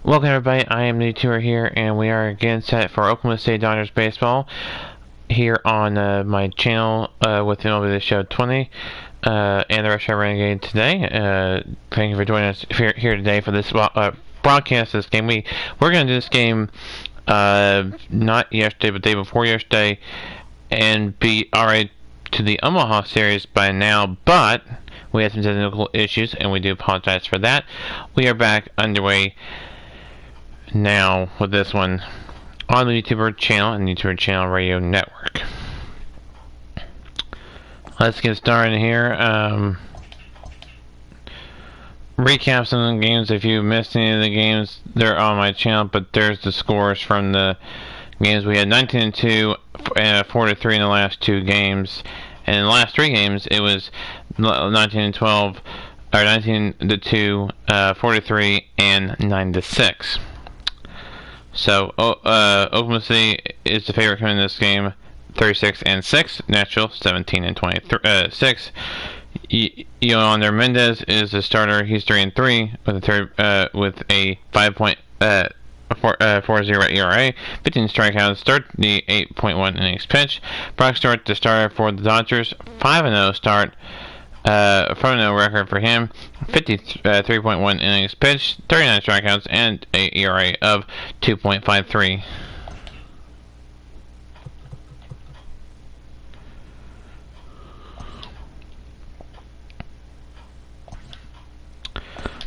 Welcome everybody, I am the Tour here, and we are again set for Oklahoma State Dodgers baseball here on my channel with MLB The Show 20 and the rest of Renegade today. Thank you for joining us here today for this broadcast of this game. We're going to do this game not yesterday, but the day before yesterday, and be alright to the Omaha series by now, but we had some technical issues, and we do apologize for that. We are back underway now with this one on the YouTuber channel and YouTuber channel radio network. Let's get started here. Recap some of the games. If you missed any of the games, they're on my channel, but there's the scores from the games. We had 19-2 and 4-3 in the last two games, and in the last three games it was 19-12 or 19-2, 4-3, and 9-6. So Oklahoma City is the favorite coming in this game, 36-6. Nashville 17-26. Yonder Mendez is the starter. He's 3-3 with a with a 5.40 ERA, 15 strikeouts. Start the 8.1 innings pitch. Brock Stewart, the starter for the Dodgers, 5-0 start. 5-0 record for him, 53.1 innings pitched, 39 strikeouts, and an ERA of 2.53.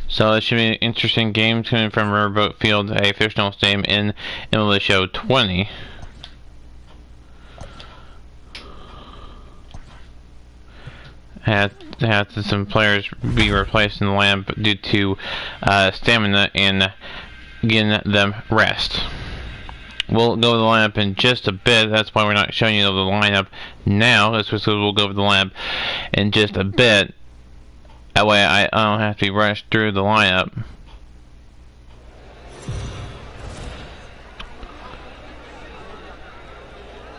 So it should be an interesting game coming from Riverboat Field, a fictional stadium in MLB Show 20. Have some players be replaced in the lineup due to stamina and getting them rest. We'll go over the lineup in just a bit. That's why we're not showing you the lineup now. That's because we'll go over the lineup in just a bit. That way I don't have to be rushed through the lineup.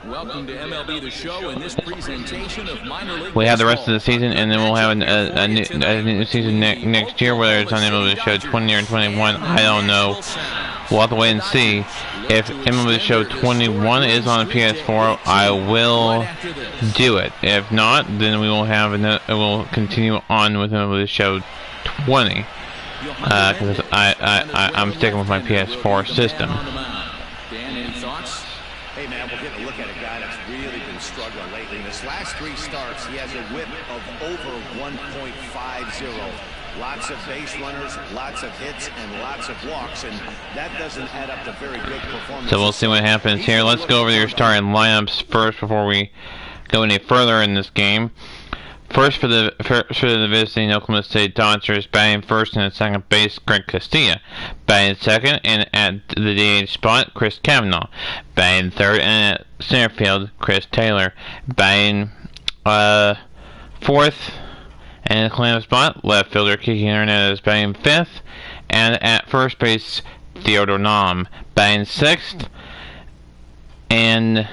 Welcome to MLB The Show and this presentation of minor league. We have the rest of the season, and then we'll have a new season next year, whether it's on MLB The Show 20 or 21. I don't know. We'll have to wait and see. If MLB The Show 21 is on the PS4, I will do it. If not, then we will have we'll continue on with MLB The Show 20 because I'm sticking with my PS4 system. Hey man, we're getting a look at a guy that's really been struggling lately. In his last three starts, he has a whip of over 1.50. Lots of base runners, lots of hits, and lots of walks, and that doesn't add up to very good performance. So we'll see what happens here. Let's go over your starting lineups first before we go any further in this game. First for the visiting Oklahoma State Dodgers, batting first and at second base, Greg Castilla. Batting second and at the DH spot, Chris Cavanaugh. Batting third and at center field, Chris Taylor. Batting fourth and in the cleanup spot, left fielder Kiki Hernandez. Batting fifth and at first base, Theodore Nam. Batting sixth and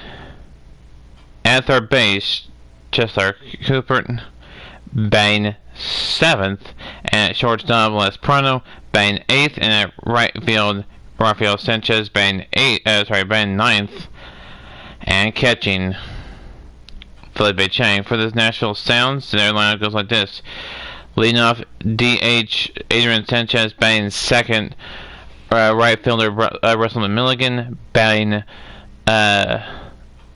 at third base, Chester Cooper. Batting seventh, and at shortstop, Les Prano. Batting eighth, and at right field, Rafael Sanchez. Batting ninth, and catching, Felipe Chang. For this Nashville Sounds, their lineup goes like this: leading off, DH Adrian Sanchez. Batting second, right fielder Russell Milligan. Batting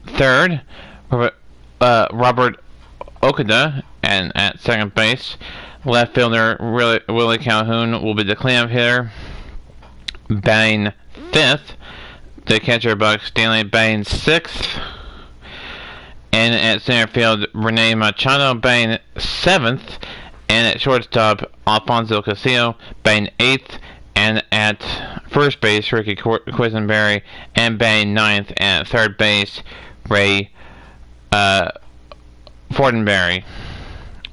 third, Robert Okada, and at second base, left fielder Willie Calhoun will be the cleanup hitter. Batting fifth, the catcher Buck Stanley. Batting sixth, and at center field, Rene Machado. Batting seventh, and at shortstop, Alfonso Castillo. Batting eighth, and at first base, Ricky Quisenberry. And batting ninth, and at third base, Ray Fortenberry.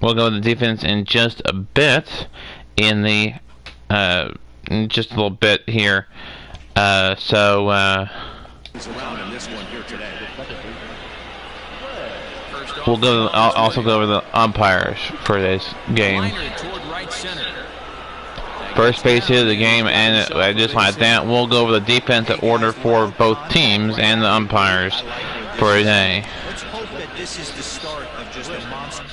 We'll go to the defense in just a bit, in just a little bit here. We'll go. Also go over the umpires for this game. First base hit of the game, and just like that, we'll go over the defensive order for both teams and the umpires for today. Let's hope that this is the start of just a monster.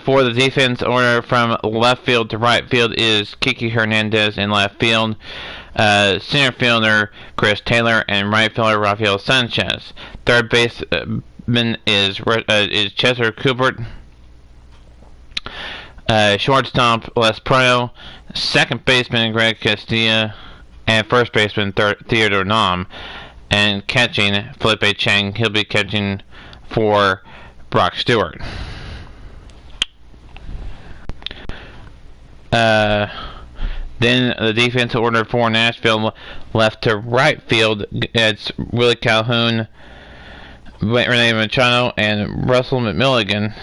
For the defense order from left field to right field is Kiki Hernandez in left field, center fielder Chris Taylor, and right fielder Rafael Sanchez. Third baseman is Chester Kubert. Shortstop Les Prado, second baseman Greg Castilla, and first baseman Theodore Nam. And catching Felipe Chang. He'll be catching for Brock Stewart. Then the defense order for Nashville, left to right field, it's Willie Calhoun, Rene Machado, and Russell McMilligan.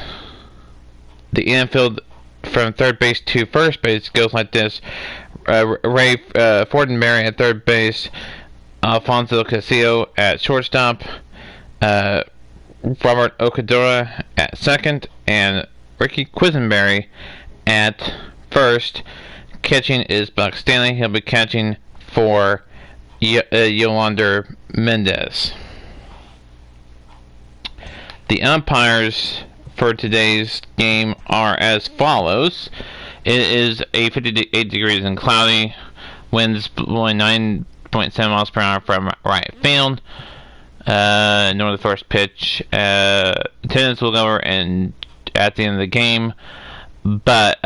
The infield from third base to first base goes like this: Ray Fortenberry at third base, Alfonso Castillo at shortstop, Robert Okadora at second, and Ricky Quisenberry at first. Catching is Buck Stanley. He'll be catching for Yolander Mendez. The umpires for today's game are as follows. It is a 58 degrees and cloudy. Winds blowing 9.7 miles per hour from right field. Nor the first pitch. Attendance will go over and at the end of the game. But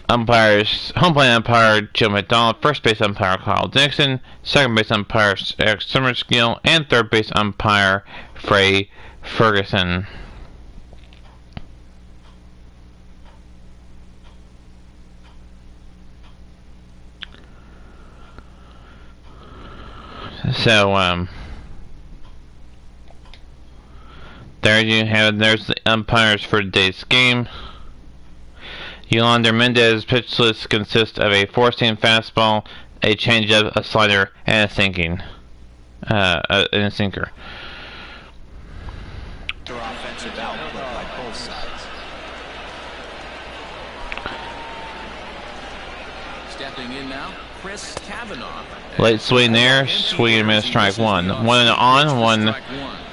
umpires, home plate umpire Joe McDonald, first base umpire Carl Dixon, second base umpire Eric Summerskill, and third base umpire Frey Ferguson. So, there you have it. There's the umpires for today's game. Yolander Mendez's pitch list consists of a four-seam fastball, a changeup, a slider, and a sinker. Offensive output by both sides. Stepping in now, Chris Kavanaugh. Late swing there, swing and miss, strike one. 1 on, 1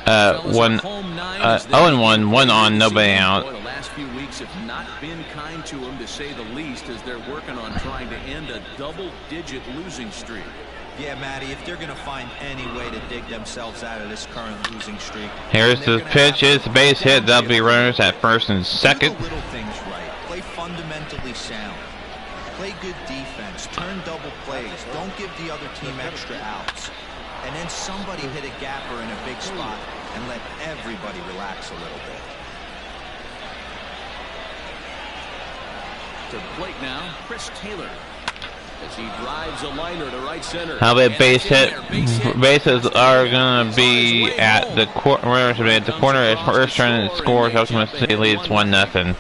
0-1, 1 on, nobody out. The last few weeks have not been kind to him, to say the least, as they're working on trying to end a double-digit losing streak. Yeah, Matty, if they're going to find any way to dig themselves out of this current losing streak. Here's the pitch. It's a base hit. That'll be runners at first and second. Do the little things right. Play fundamentally sound. Play good defense. Turn double plays. Don't give the other team extra outs. And then somebody hit a gapper in a big spot and let everybody relax a little bit. To the plate now, Chris Taylor, as he drives a liner to right center. How about base hit? Bases are going to be at the corner. At the corner. As first run scores, Oklahoma City leads 1-0. Boy,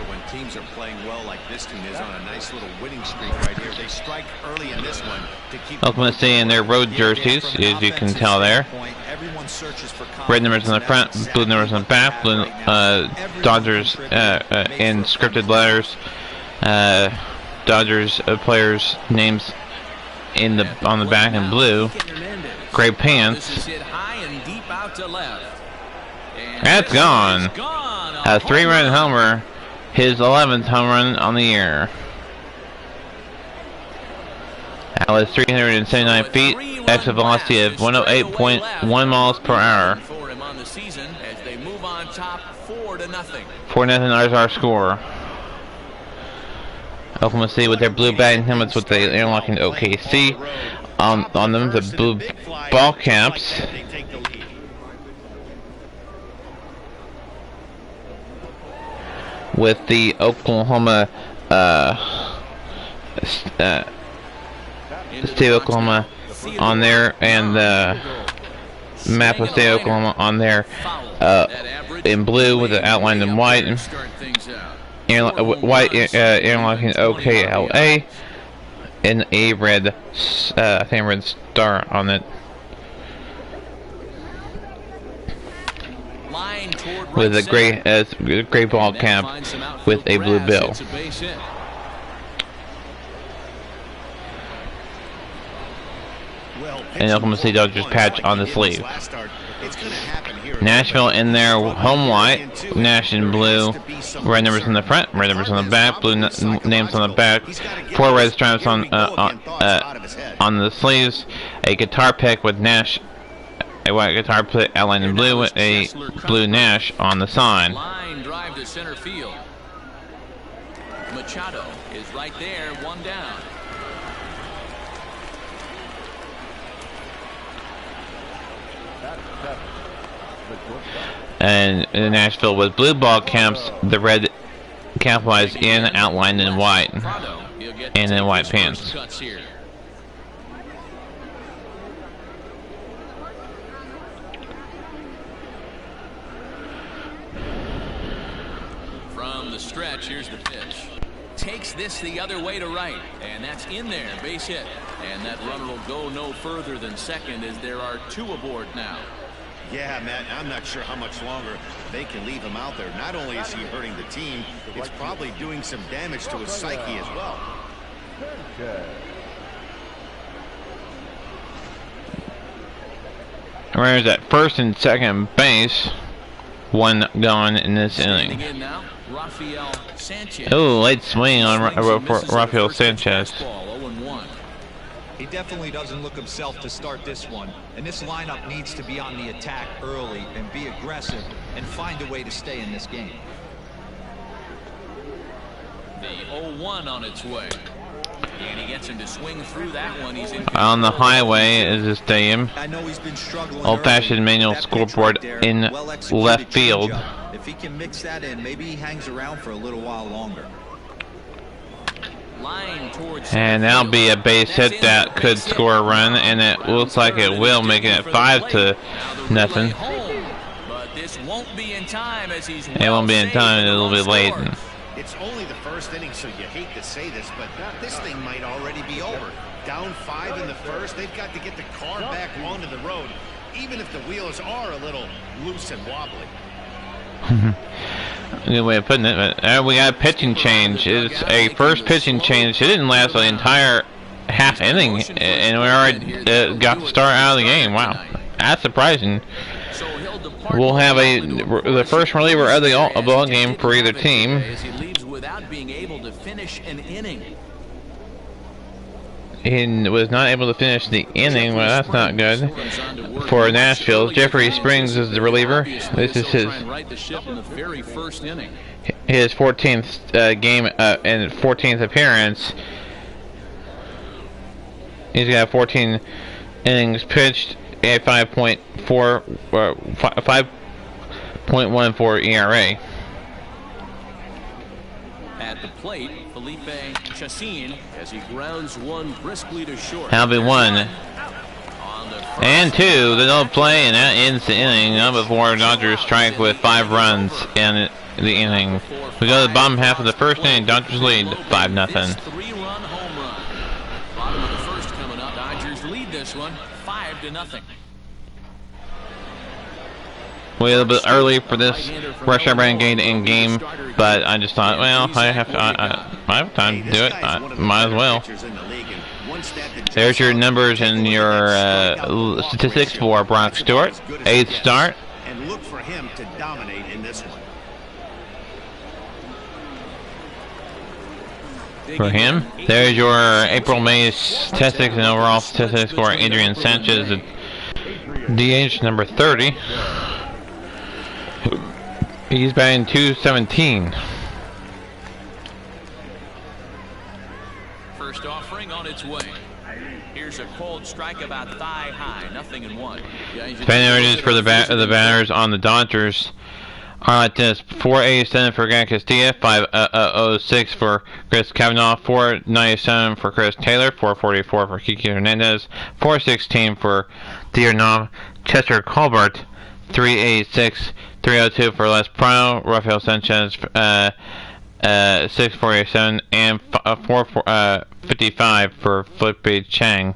when teams are playing well like this team is on a nice little winning streak right here. They strike early in this one to keep Oklahoma City in their road jerseys, as you can tell there. Red numbers on the front, blue numbers on the back. Blue Dodgers in scripted letters. Dodgers players' names on the back in blue. Gray pants. That's gone. A 3-run homer, his 11th home run on the year. That was 379 feet, exit velocity of 108.1 miles per hour. 4-0 is our score. Oklahoma City with their blue batting helmets with the interlocking OKC on them, the blue ball caps. With the Oklahoma State of Oklahoma on there, and the map of State of Oklahoma on there in blue with the outline in white. White interlocking OKLA and a red, I think red star on it. with a gray ball cap with a blue bill. And Oklahoma City Dodgers patch on the sleeve. Nashville in their home white, Nash in blue, red numbers on the front, red numbers on the back, blue names on the back, 4 red stripes on the sleeves, a guitar pick with Nash, a white guitar pick outlined in blue with a blue Nash on the side. Line drive to center field. Machado is right there, 1 down. And in Nashville with blue ball caps, the red capitalized in, outlined in white, and in white pants. From the stretch, here's the pitch. Takes this the other way to right, and that's in there, base hit. And that runner will go no further than second as there are 2 aboard now. Yeah, Matt, I'm not sure how much longer they can leave him out there. Not only is he hurting the team, it's probably doing some damage to his psyche as well. Runners at first and second base, 1 gone in this inning. Oh, late swing on Rafael Sanchez. He definitely doesn't look himself to start this one, and this lineup needs to be on the attack early and be aggressive and find a way to stay in this game. The 0-1 on its way, and he gets him to swing through that one. He's in on the highway is the stadium. I know he's been struggling. Old-fashioned manual scoreboard in left field. If he can mix that in, maybe he hangs around for a little while longer. And that'll be a base hit that could score a run, and it looks like it will, making it 5-0. But this won't be in time as he's it won't be in time, it'll be late. It's only the first inning, so you hate to say this, but this thing might already be over. Down 5 in the first, they've got to get the car back onto the road, even if the wheels are a little loose and wobbly. Good way of putting it, but we got a pitching change. It's a first pitching change. It didn't last the entire half inning, and we already got the start out of the game. Wow, that's surprising. We'll have the first reliever of the ball game for either team. He was not able to finish the inning. Well, that's not good for Nashville. Jeffrey Springs is the reliever. This is his 14th game and 14th appearance. He's got 14 innings pitched, a 5.14 ERA. At the plate, Felipe Chacin as he grounds one briskly to short. That'll be 1. And 2, the no play, and that ends the inning. Now before Dodgers strike with 5 runs in the inning. We go to the bottom half of the first inning. Dodgers lead 5-0. 3-run home run. Bottom of the first coming up. Dodgers lead this one 5-0. We're a little bit early for this Rush Hour Renegade in game, but I just thought, well, I have time to do it. I might as well. There's your numbers and your statistics for Brock Stewart. 8th start. And look for him to dominate in this one. For him, there's your April-May statistics and overall statistics for Adrian Sanchez, DH number 30. He's batting .217. First offering on its way. Here's a cold strike about thigh high, 0-1. Batting for the batters on the Dodgers are like this: 487 for Gan Castilla, 506 for Chris Kavanaugh, 497 for Chris Taylor, 444 for Kiki Hernandez, 416 for Dearnom, Chester Colbert, 386. 302 for Les Prano, Rafael Sanchez, 647, and 455 for Felipe Chang.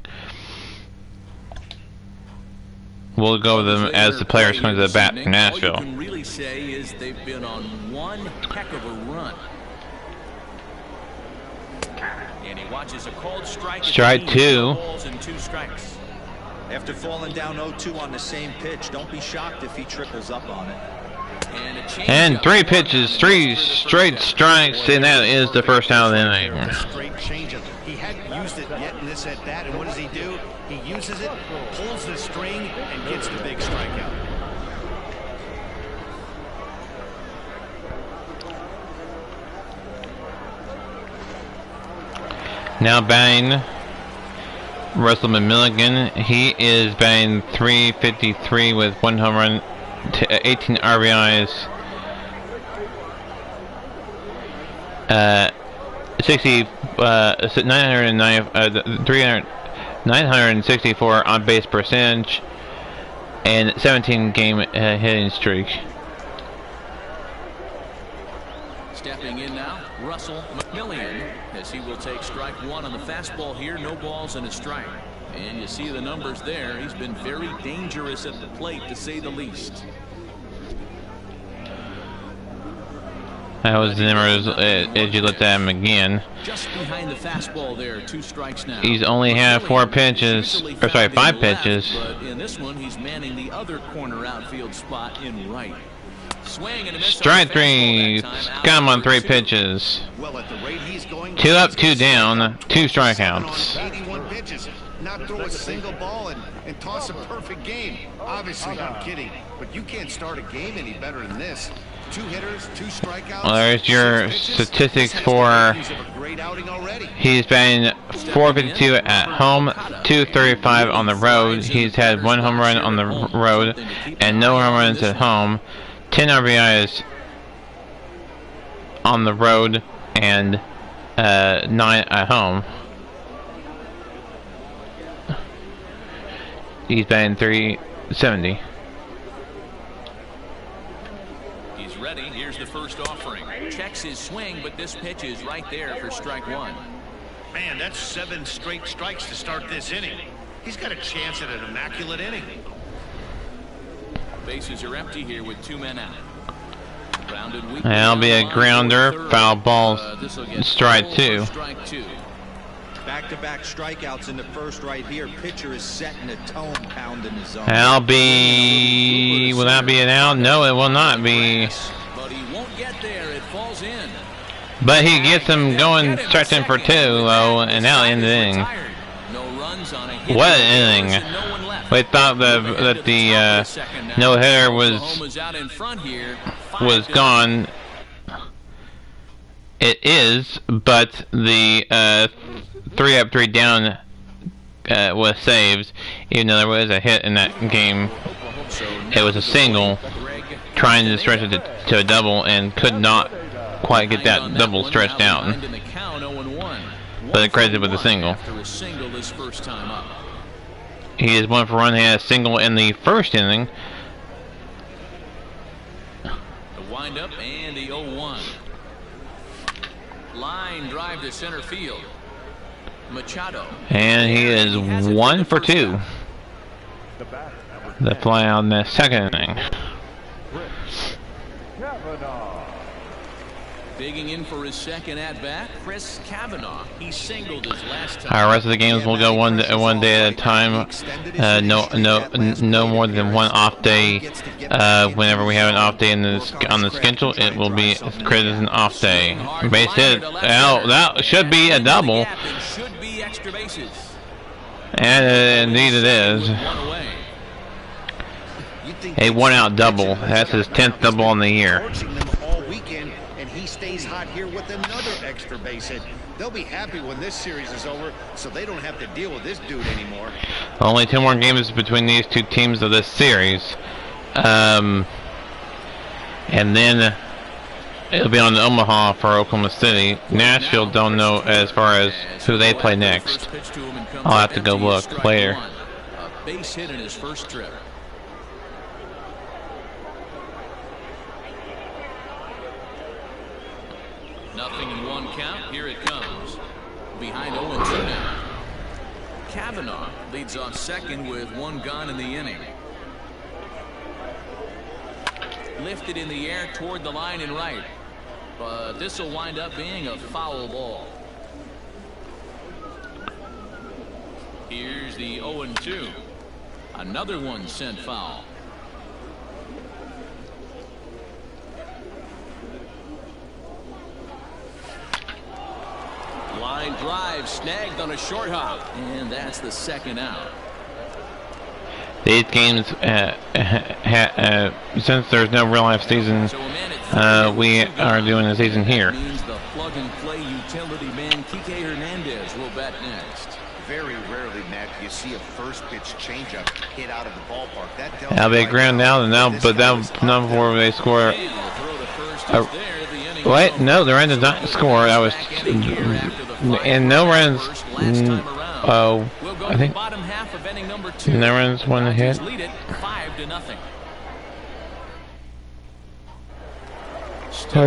we'll go with them as the players come to the bat for Nashville. All you can really say is they've been on one heck of a run. And he watches a called strike. Strike 2. Balls and 2 strikes. After falling down 0-2 on the same pitch, don't be shocked if he triples up on it. And 3 pitches, 3 straight strikes, and that is the first out of the inning. Straight changeup. He hadn't used it yet in this at bat, and what does he do? He uses it, pulls the string, and gets the big strikeout. Now batting Russell Milligan. He is batting .353 with 1 home run, 18 RBIs, 964 on base percentage, and 17 game hitting streak. Stepping in now, Russell McMillian, as he will take strike 1 on the fastball here. No balls and a strike. And you see the numbers there. He's been very dangerous at the plate, to say the least. That was the numbers as you looked at him again. Just behind the fastball there, 2 strikes now. He's only had 4 pitches, or sorry, 5 pitches. But in this one, he's manning the other corner outfield spot in right. Swing and a miss. Strike 3. Got him on 3 pitches. Well, at the rate he's going, 2 up, 2 down, 2 strikeouts. 81 pitches, not throw a single ball and toss a perfect game. Obviously, I'm kidding, but you can't start a game any better than this. 2 hitters, 2 strikeouts. Well, there's your statistics for. He's batting .452 at home, .235 on the road. He's had 1 home run on the road and no home runs at home. 10 RBIs on the road and 9 at home. He's batting .370. He's ready. Here's the first offering. Checks his swing, but this pitch is right there for strike 1. Man, that's 7 straight strikes to start this inning. He's got a chance at an immaculate inning. Bases are empty here with 2 men out. That'll be a grounder, foul ball, strike 2. Back-to-back strikeouts in the first right here. Pitcher is setting a tone, pounding his zone. That'll be, will that be an out? No, it will not be. But he won't get there. It falls in. But he gets him going, stretching for 2, though, and now in the inning. What an inning. We thought that the no-hitter was gone. It is, but the 3 up, 3 down was saved. Even though there was a hit in that game, it was a single, trying to stretch it to a double, and could not quite get that double stretched out. But it credited with a single. He is 1 for 1. He had a single in the first inning. The windup and the 0-1. Line drive to center field. Machado. And he is 1 for 2. The fly out in the second inning. Digging in for his second at-bat, Chris Cavanaugh. He singled his last time. Our rest of the games will go one day at a time. No more than 1 off day. Whenever we have an off day on the schedule, it will be credited as an off day. Base hit. Oh, that should be a double. And indeed it is. A 1-out double. That's his 10th double on the year. Stays hot here with another extra base hit. They'll be happy when this series is over, so they don't have to deal with this dude anymore. Only 2 more games between these 2 teams of this series, and then it'll be on to Omaha for Oklahoma City. Nashville don't know as far as who they play next. I'll have to go look later. A base hit in his first trip. Nothing in 1 count. Here it comes. Behind 0-2 now. Cavanaugh leads off second with 1 gone in the inning. lifted in the air toward the line and right. But this will wind up being a foul ball. Here's the 0-2. Another one sent foul. Line drive snagged on a short hop, and that's the second out. These games, since there's no real life season, we are doing the season here. That means the plug-and-play utility man Kike Hernandez will bat next. Very rarely, Matt, you see a first pitch changeup hit out of the ballpark. That'll be a ground out, but that was not before they score. Wait, no, the Reds did not score. That was, and no runs. Oh, I think no runs, one hit. I think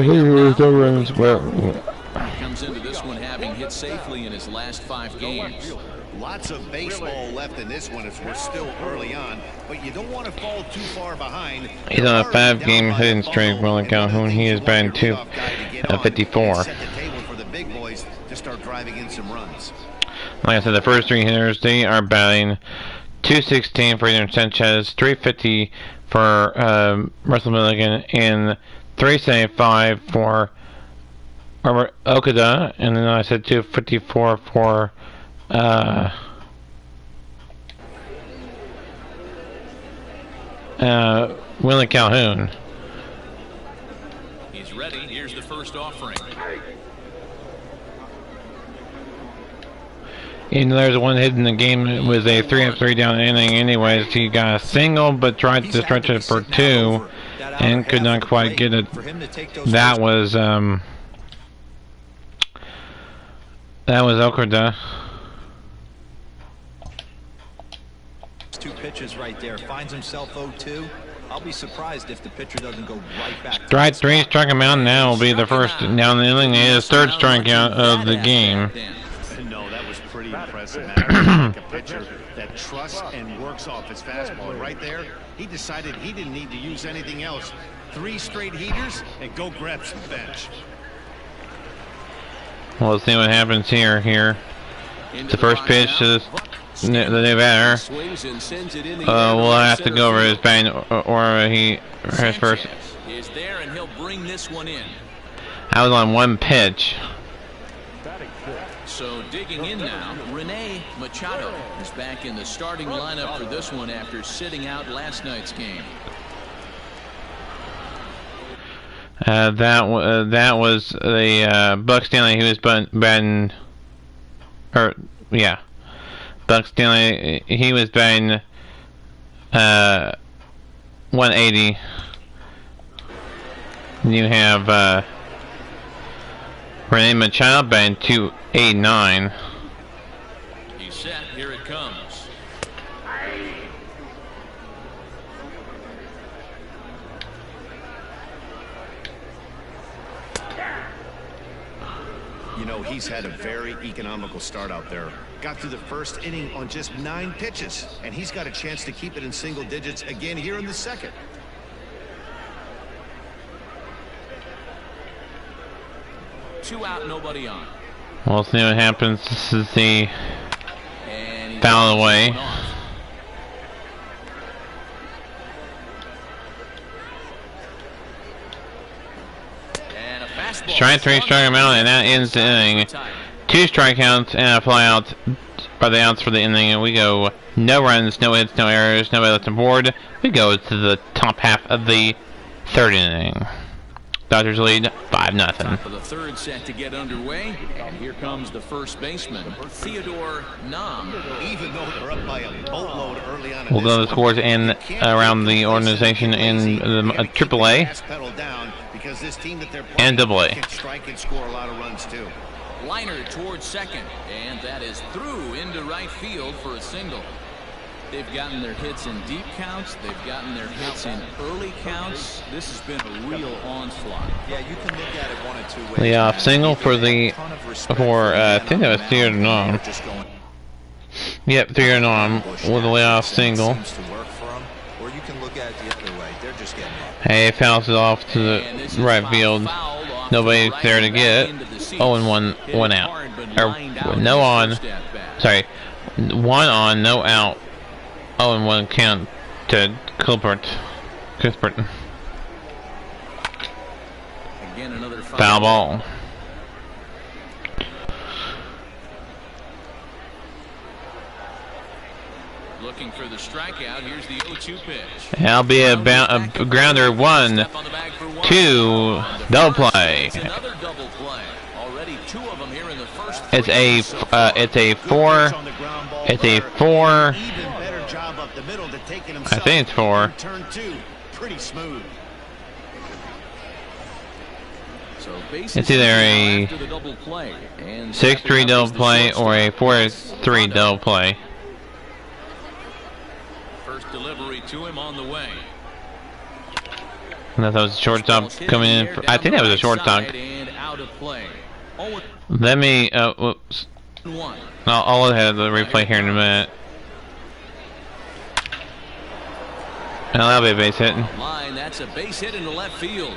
it was no runs. Comes into this one having hit safely in his last 5 games. Lots of baseball left in this one as we're still early on, but you don't want to fall too far behind. He's on a 5-game hitting streak. Willie Calhoun, he is batting .254. Set the table for the big boys to start driving in some runs. Like I said, the first 3 hitters, they are batting .216 for Adrian Sanchez, .350 for Russell Milligan, and .375 for Robert Okada, and then I said .254 for Willie Calhoun. He's ready. Here's the first offering. And there's one hit in the game. It was a 3-3 down inning anyways. He got a single but tried to stretch it for 2 and could not quite get it. That was Okada. 2 pitches right there. Finds himself 0-2. I'll be surprised if the pitcher doesn't go right back. Strike 3, struck him out. Now will be the first down the inning. His 3rd strikeout of the game. No, that was pretty impressive. Like a pitcher that trusts and works off his fastball. Right there, he decided he didn't need to use anything else. 3 straight heaters and go grab some bench. We'll see what happens here. The first pitch to the new batter. We'll have to go over his batting or he has first. Is there and he'll bring this one in. I was on 1 pitch. So digging in now, Rene Machado is back in the starting lineup for this one after sitting out last night's game. That was the Buck Stanley. He was batting, or yeah, Buck Stanley. He was batting 180. You have Rene Machado batting 289. He's set. Here it comes. You know, he's had a very economical start out there. Got through the first inning on just 9 pitches, and he's got a chance to keep it in single digits again here in the second. Two out, nobody on. We'll see what happens. This is the foul away. Strike 3, strike him out, and that ends the inning. 2 strikeouts and a flyout are the outs for the inning, and we go no runs, no hits, no errors, nobody left on board. We go to the top half of the 3rd inning. Dodgers lead 5-0. Top of the 3rd set to get underway, and here comes the first baseman, Theodore Nam. Even though they're up by a boatload early on, we'll go to the scores in around the organization in AAA and AA. Can strike and score a lot of runs too. Liner towards second, and that is through into right field for a single. They've gotten their hits in deep counts. They've gotten their hits in early counts. This has been a real onslaught. Yeah, you can look at it one of 2 ways. Leadoff single for I think that was Theodore Nam. Yep, Theodore Nam with a leadoff single. can look at it the other way. They're just getting it. Hey, fouls it off to the right field. Nobody's there to get it. 0-1, 1 out. Or no on. Sorry, 1 on, no out. 0-1 count to Cuthbert. Again, another Foul ball. Looking for the strikeout. Here's the 0-2 pitch. That'll be a grounder. 1, 2, double play. Another double play. Already 2 of them here in the first. It's a 4. It's a 4. Even better job up the middle to take it himself. I think it's 4. Turn 2, pretty smooth. So It's either a 6-3 double play or a 4-3 double play. First delivery to him on the way. And that was a shortstop coming in. I think that was a shortstop. Let me. Whoops. I'll have the replay here in a minute. And that'll be a base hit. Line, that's a base hit into left field.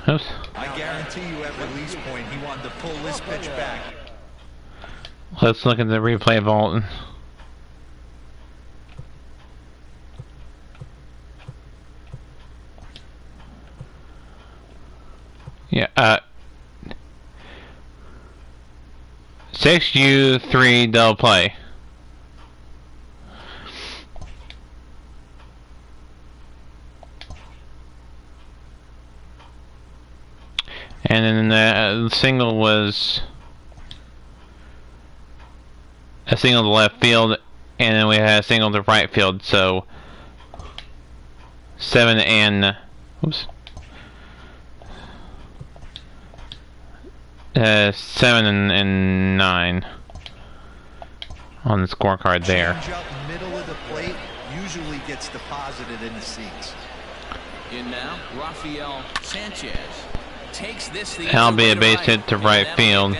Oops. I guarantee you at release point he wanted to pull this pitch back. Let's look at the replay vault. Yeah, 6U3 double play. And then the single was a single to left field, and then we had a single to right field. So 7 and oops, 7 and 9 on the scorecard there. Change up middle of the plate usually gets deposited in the seats. In now, Rafael Sanchez takes this. That'll be a base hit to right field.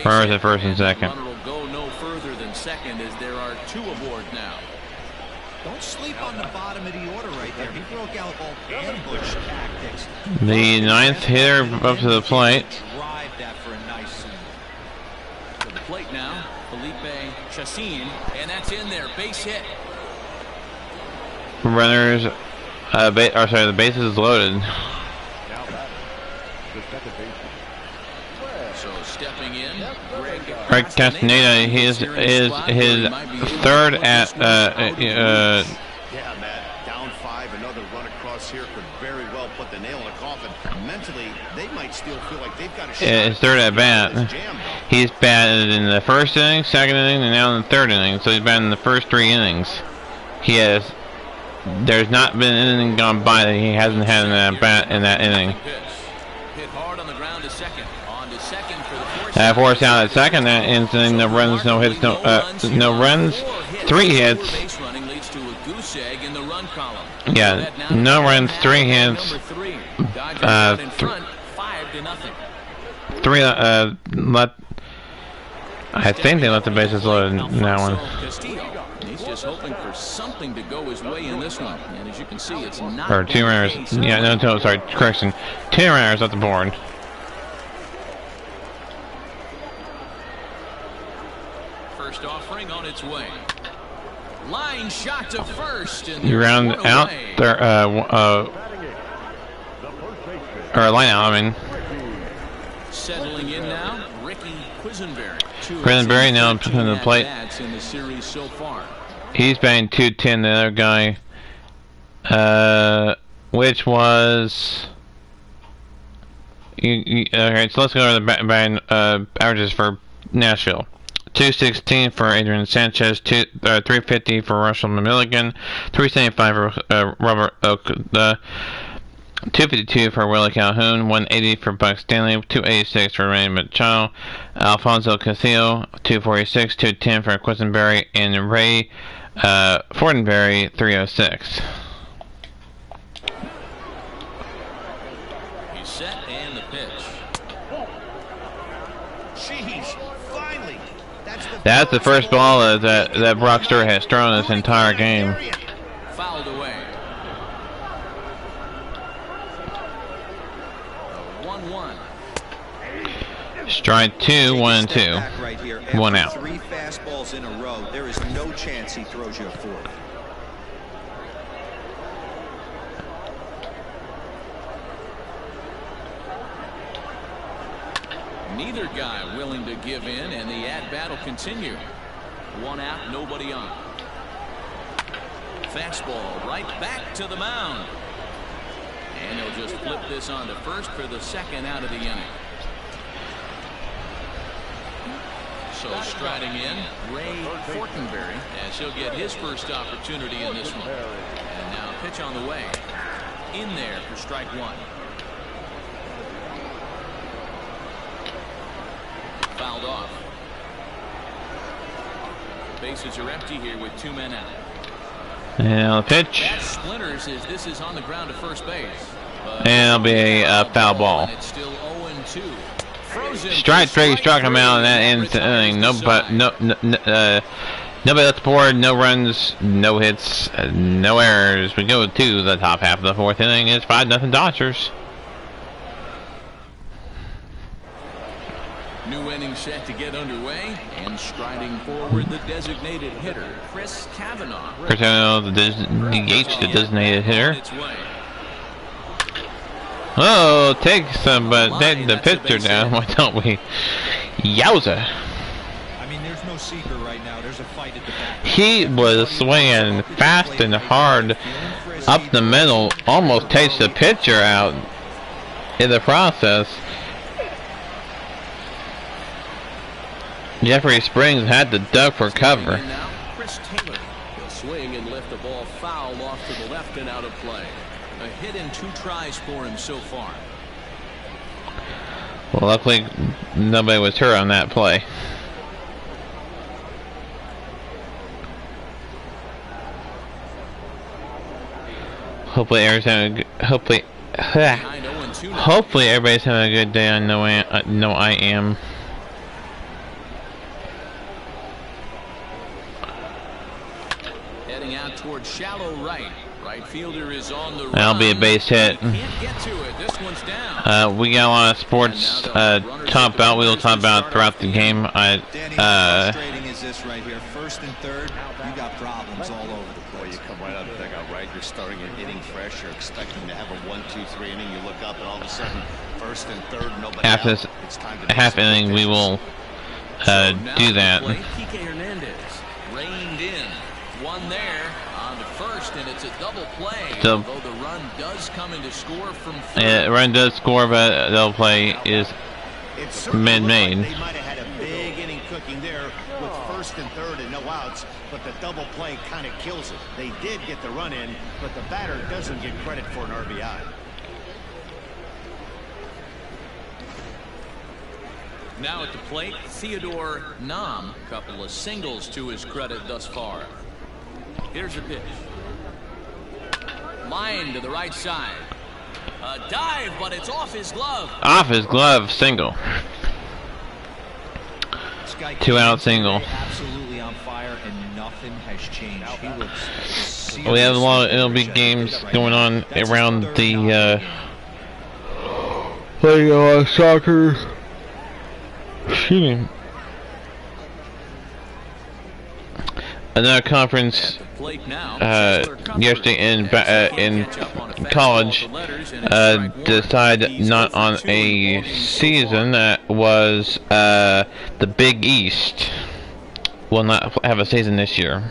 Runners at first and second. Runner will go no further than second as there are 2 aboard now. Don't sleep on the bottom of the order right there. He broke out all ambush tactics. The 9th hitter up to the plate. Drive that for a nice swing. To the plate now, Felipe Chacin, and that's in there, base hit. Runners, the base is loaded. So stepping in, Greg Castaneda, his third at Yeah, Matt, down 5, another run across here could very well put the nail in the coffin. Mentally, they might still feel like they've got a shot. his third at bat. He's batted in the first inning, second inning, and now in the third inning. So he's batted in the first 3 innings. He has. There's not been an inning gone by that he hasn't had an at bat in that inning. hit hard on the ground to second. On to second for the Force out at second. That inning, no runs, no hits, no runs, 3 hits. Base running leads to a goose egg in the run column. Yeah, no runs, 3 hits. 3 I think they let the bases loaded in that one. He's just hoping for something to go his way in this one, and as you can see, it's not. Or 2 runners. Yeah, no, sorry, correction. 2 runners at the board. First offering on its way. Line shot to first, and You round out there, or line out, I mean. Settling in now, Ricky Quisenberry. Quisenberry now up to the plate. In the series so far. He's batting 210. The other guy, which was. Okay, so let's go to the batting averages for Nashville. 216 for Adrian Sanchez, 350 for Russell Milligan, 375 for Robert Oak, 252 for Willie Calhoun, 180 for Buck Stanley, 286 for Randy Machado, Alfonso Castillo, 246, 210 for Quisenberry, and Ray Fortenberry, 306. He's set and the pitch. Jeez, finally. That's the first ball that Brock Stewart has thrown this entire game. Fouled away. 1-1. Strike 2, 1-2. Right here. One out. 3 fastballs in a row. There is no chance he throws you a 4th. Neither guy willing to give in, and the at-bat will continue. 1 out, nobody on. Fastball right back to the mound. And he'll just flip this on to first for the 2nd out of the inning. So striding in, Ray Fortenberry, as he'll get his first opportunity in this one. And now pitch on the way. In there for strike 1. Fouled off. Bases are empty here with 2 men out. And the pitch. That splinters as this is on the ground to first base. And it'll be a foul ball. And it's still 0-2. Strike 3 struck him out, and that ends the inning. Nobody left the board, no runs, no hits, no errors. We go to the top half of the 4th inning. It's 5-0 Dodgers. New inning set to get underway, and striding forward the designated hitter, Chris Cavanaugh. The DH, the designated hitter. Oh, take some, but take the pitcher down. Why don't we? Yowza! I mean, there's no secret right now. There's a fight at the back. He was swinging fast and hard up the middle, almost takes the pitcher out in the process. Jeffrey Springs had to duck for cover. Chris Taylor will swing and lift the ball foul off to the left and out of play. A hit in 2 tries for him so far. Well, luckily nobody was hurt on that play. Hopefully everybody's having a good day. I know I am. Heading out towards shallow right. Right fielder is on the run. That'll be a base hit. Can't get to it. This one's down. We got a lot of sports talk about. We'll talk about throughout the game. Danny, how frustrating is this right here? 1st and 3rd, you got problems all over the place. You come right out of the dugout, right? You're starting an inning fresh. You're expecting to have a 1-2-3 inning. You look up, and all of a sudden, 1st and 3rd, nobody after out. this It's time to half inning, we will do that. Kike Hernandez reined in. One there on the first, and it's a double play. Although the run does come in to score from third. Run does score, but double play is made. They might have had a big inning cooking there with 1st and 3rd and no outs, but the double play kind of kills it. They did get the run in, but the batter doesn't get credit for an RBI. Now at the plate, Theodore Nam. Couple of singles to his credit thus far. Here's a pitch. Line to the right side. A dive, but it's off his glove. Off his glove, single. 2 out single. Absolutely on fire, and nothing has changed. He looks We have a lot of MLB games going on around the playing a lot of soccer. Excuse me. Another conference yesterday in college decided not on a season. That was the Big East will not have a season this year.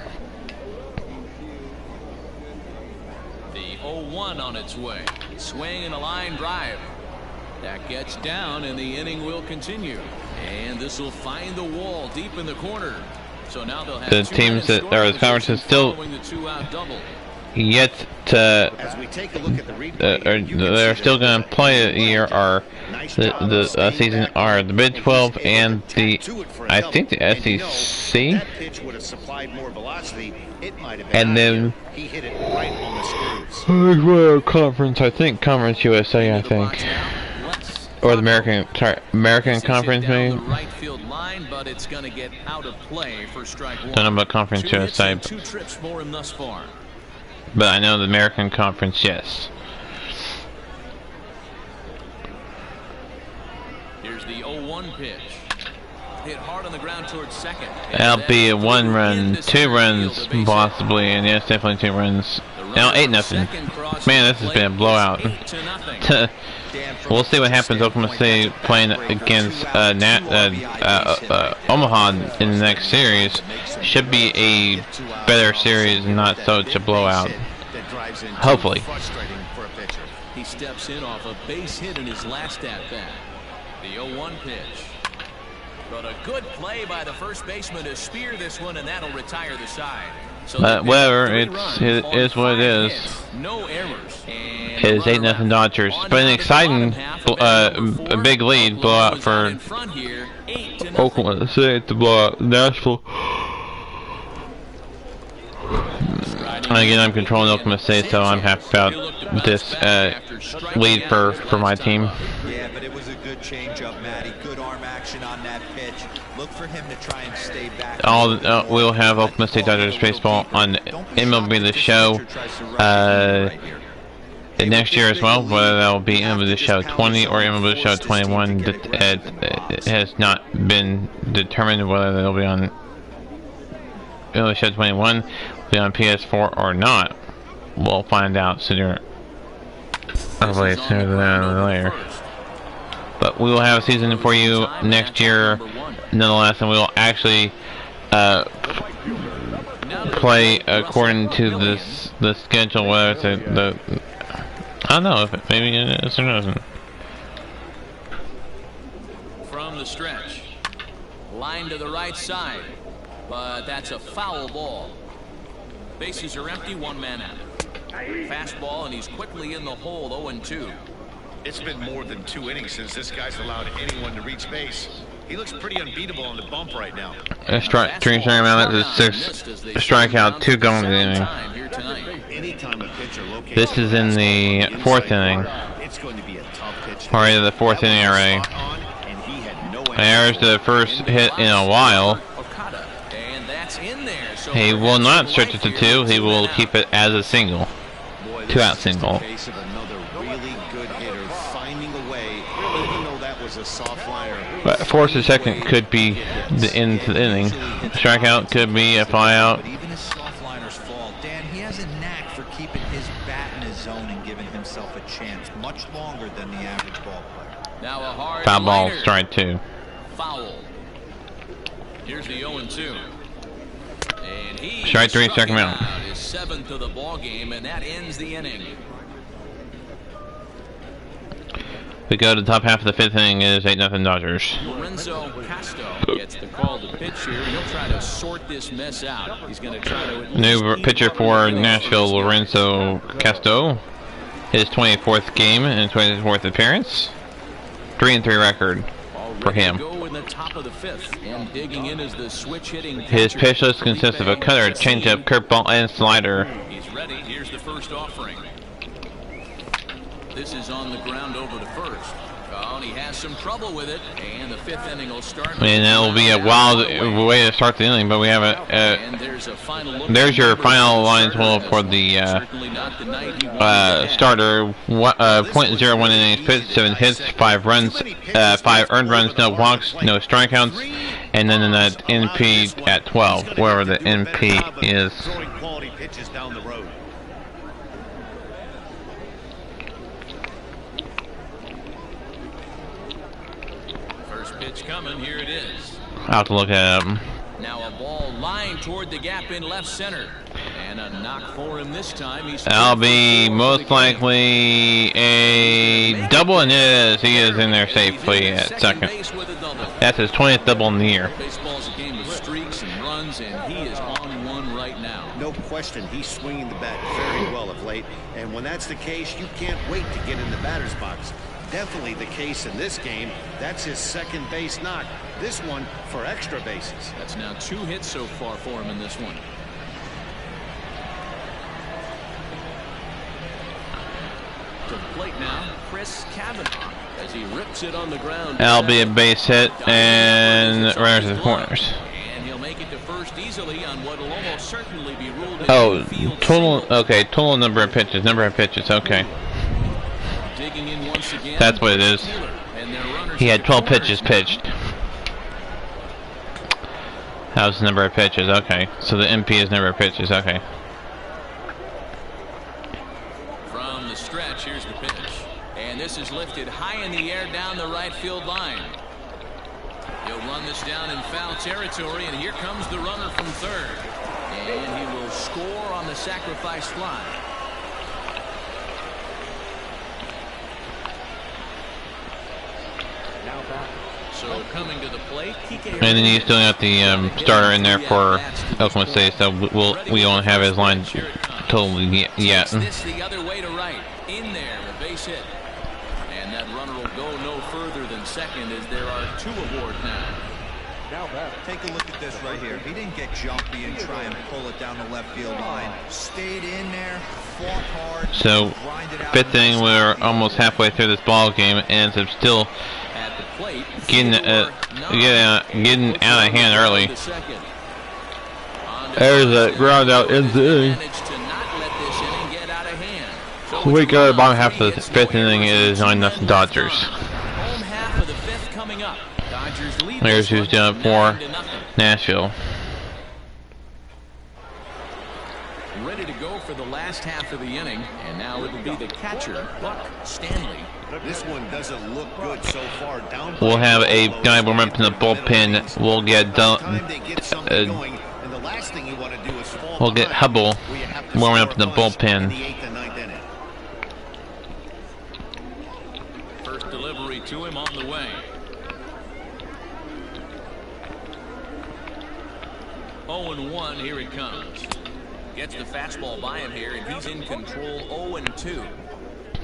The 0-1 on its way. Swing and a line drive. That gets down, and the inning will continue. And this will find the wall deep in the corner. So now they'll have the teams that are the conferences still yet to they're still going to play a year are the season are the Big 12 and the I think the SEC, and then conference, I think Conference USA, I think. Or the American Conference, maybe. The right field line, but it's going to get out of play for strike one. Don't know about Conference 2 hits USA, and 2 trips for him thus far. but I know the American Conference, yes. Here's the 0-1 pitch. Hit hard on the ground towards second. That'll be a 1 run, 2 runs possibly, and yes, definitely 2 runs. Now 8-0. Man, this has been a blowout. We'll see what happens. Oklahoma State playing against Omaha in the next series. Should be a better series and not such a blowout. Hopefully. He steps in off a base hit in his last at bat. The 0-1 pitch. But a good play by the first baseman to spear this one, and that'll retire the side. So whatever, it is what it is. No errors. It is 8-0 Dodgers. But an exciting, a big lead blowout for Oklahoma State to blow out Nashville. And again, I'm controlling Oklahoma State, so I'm happy about this lead for my team. Yeah, but it was a good change-up, Matty. Good arm action on that pitch. Look for him to try and stay back. We'll have Oklahoma State Dodgers baseball on MLB The Show next year as well. Whether that will be MLB The Show 20 or MLB The Show 21, it has not been determined whether they'll be on MLB The Show 21, be on PS4 or not. We'll find out sooner. Probably sooner than later. But we will have a season for you next year, nonetheless, and we will actually play according to the schedule. Whether it's I don't know if maybe it is or doesn't. From the stretch, line to the right side, but that's a foul ball. Bases are empty, 1 man out. Fastball, and he's quickly in the hole, 0-2. It's been more than 2 innings since this guy's allowed anyone to reach base. He looks pretty unbeatable on the bump right now. A strike amount is 6 strikeout, 2 going in the inning. This is in the 4th inning. Already the 4th inning already. There's the first hit in a while. He will not stretch it to 2. He will keep it as a single. 2-out single. But force a second could be the end to the inning. Strikeout could be a flyout. Even his soft liners fall. Dan, he has a knack for keeping his bat in his zone and giving himself a chance much longer than the average ball player. Now a hard foul ball, liner. strike 2. Foul. Here's the 0-2. And he Strike 3, second out. out. His 7th of the ball game, and that ends the inning. We go to the top half of the 5th inning. It is 8-0 Dodgers. Lorenzo Casto gets the call to pitch here. He'll try to sort this mess out. He's going to try to New pitcher for Nashville, Lorenzo Casto. His 24th game and 24th appearance. 3-3 record for him. Go in the top of the 5th, and digging in is the switch hitting. His pitch list consists of a cutter, changeup, curveball, and slider. He's ready. Here's the first offering. This is on the ground over to first. Oh, and he has some trouble with it, and the 5th inning will start. And that will be a wild way to start the inning, but we have there's your final line total for the starter. .01 innings pitched, 7 hits, 5 runs, 5 earned runs, no walks, no strikeouts, and then that NP at 12, wherever the NP is. Pitch coming, here it is. I'll have to look at it. Now a ball lined toward the gap in left center. And a knock for him this time. That'll be most likely a double, and it is. He is in there safely at second. That's his 20th double in the year. Baseball's a game of streaks and runs, and he is on one right now. No question, he's swinging the bat very well of late. And when that's the case, you can't wait to get in the batter's box. Definitely the case in this game. That's his 2nd base knock. This one for extra bases. That's now 2 hits so far for him in this one. To the plate now, Chris Cavanaugh. as he rips it on the ground. That'll be a base hit and runners to the corners. And he'll make it to first easily on what will almost certainly be ruled an Oh, infield total. single. Okay, total number of pitches. Number of pitches. Okay, Digging in once again. that's what it is. And their runners He to had the 12 corners pitches now. pitched. That was the number of pitches. Okay, so the MP is number of pitches. Okay. From the stretch, here's the pitch. And this is lifted high in the air down the right field line. He'll run this down in foul territory, and here comes the runner from third. And he will score on the sacrifice fly. So coming to the plate, And then you still got the starter in there for Oakland State, so we won't have his line totally yet. This the other way to right. In there, the base hit. And that runner will go no further than second as there are two aboard now. Take a look at this right here. He didn't get jumpy and try and pull it down the left field line. Stayed in there, fought hard. So, grinded out fifth inning, we're almost halfway through this ball game, and it's still At the plate, getting out of hand early. There's a ground out in the inning. We go to the bottom half of the fifth inning. It is 9-0 Dodgers. Home half of the fifth coming up. Dodgers lead Here's this who's one doing it for 9-0. Nashville. Ready to go for the last half of the inning, and now it'll be the catcher, Buck Stanley. This one doesn't look good so far. Down. We'll have a guy warm up in the bullpen. We'll get Time they get something going, and the last thing you want to do is fall we'll get behind, Hubble where you have to warming up in score the runs bullpen. in the 8th and 9th inning. First delivery to him on the way. Oh and 1, here it comes. Gets the fastball by him here, and he's in control. 0 and 2.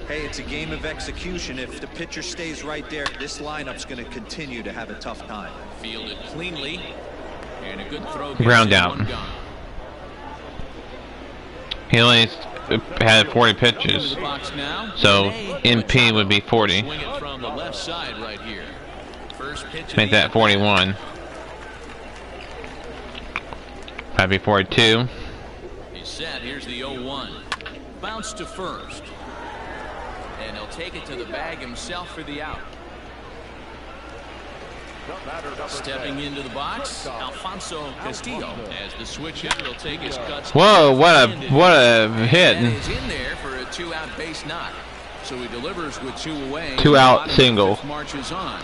Hey, it's a game of execution. If the pitcher stays right there, this lineup's going to continue to have a tough time. Fielded cleanly, and a good throw. Ground out. He only had 40 pitches, so MP would be 40. Swing it from the left side right here. First pitch. Make that 41. That'd be 42. He's set. Here's the 0-1. Bounce to first. And he'll take it to the bag himself for the out. Stepping into the box, Alfonso Castillo, as the switch hitter will take his cuts. Whoa! What a hit! And he's in there for a two-out base knock. So he delivers with two away. 2-out single. Marches on.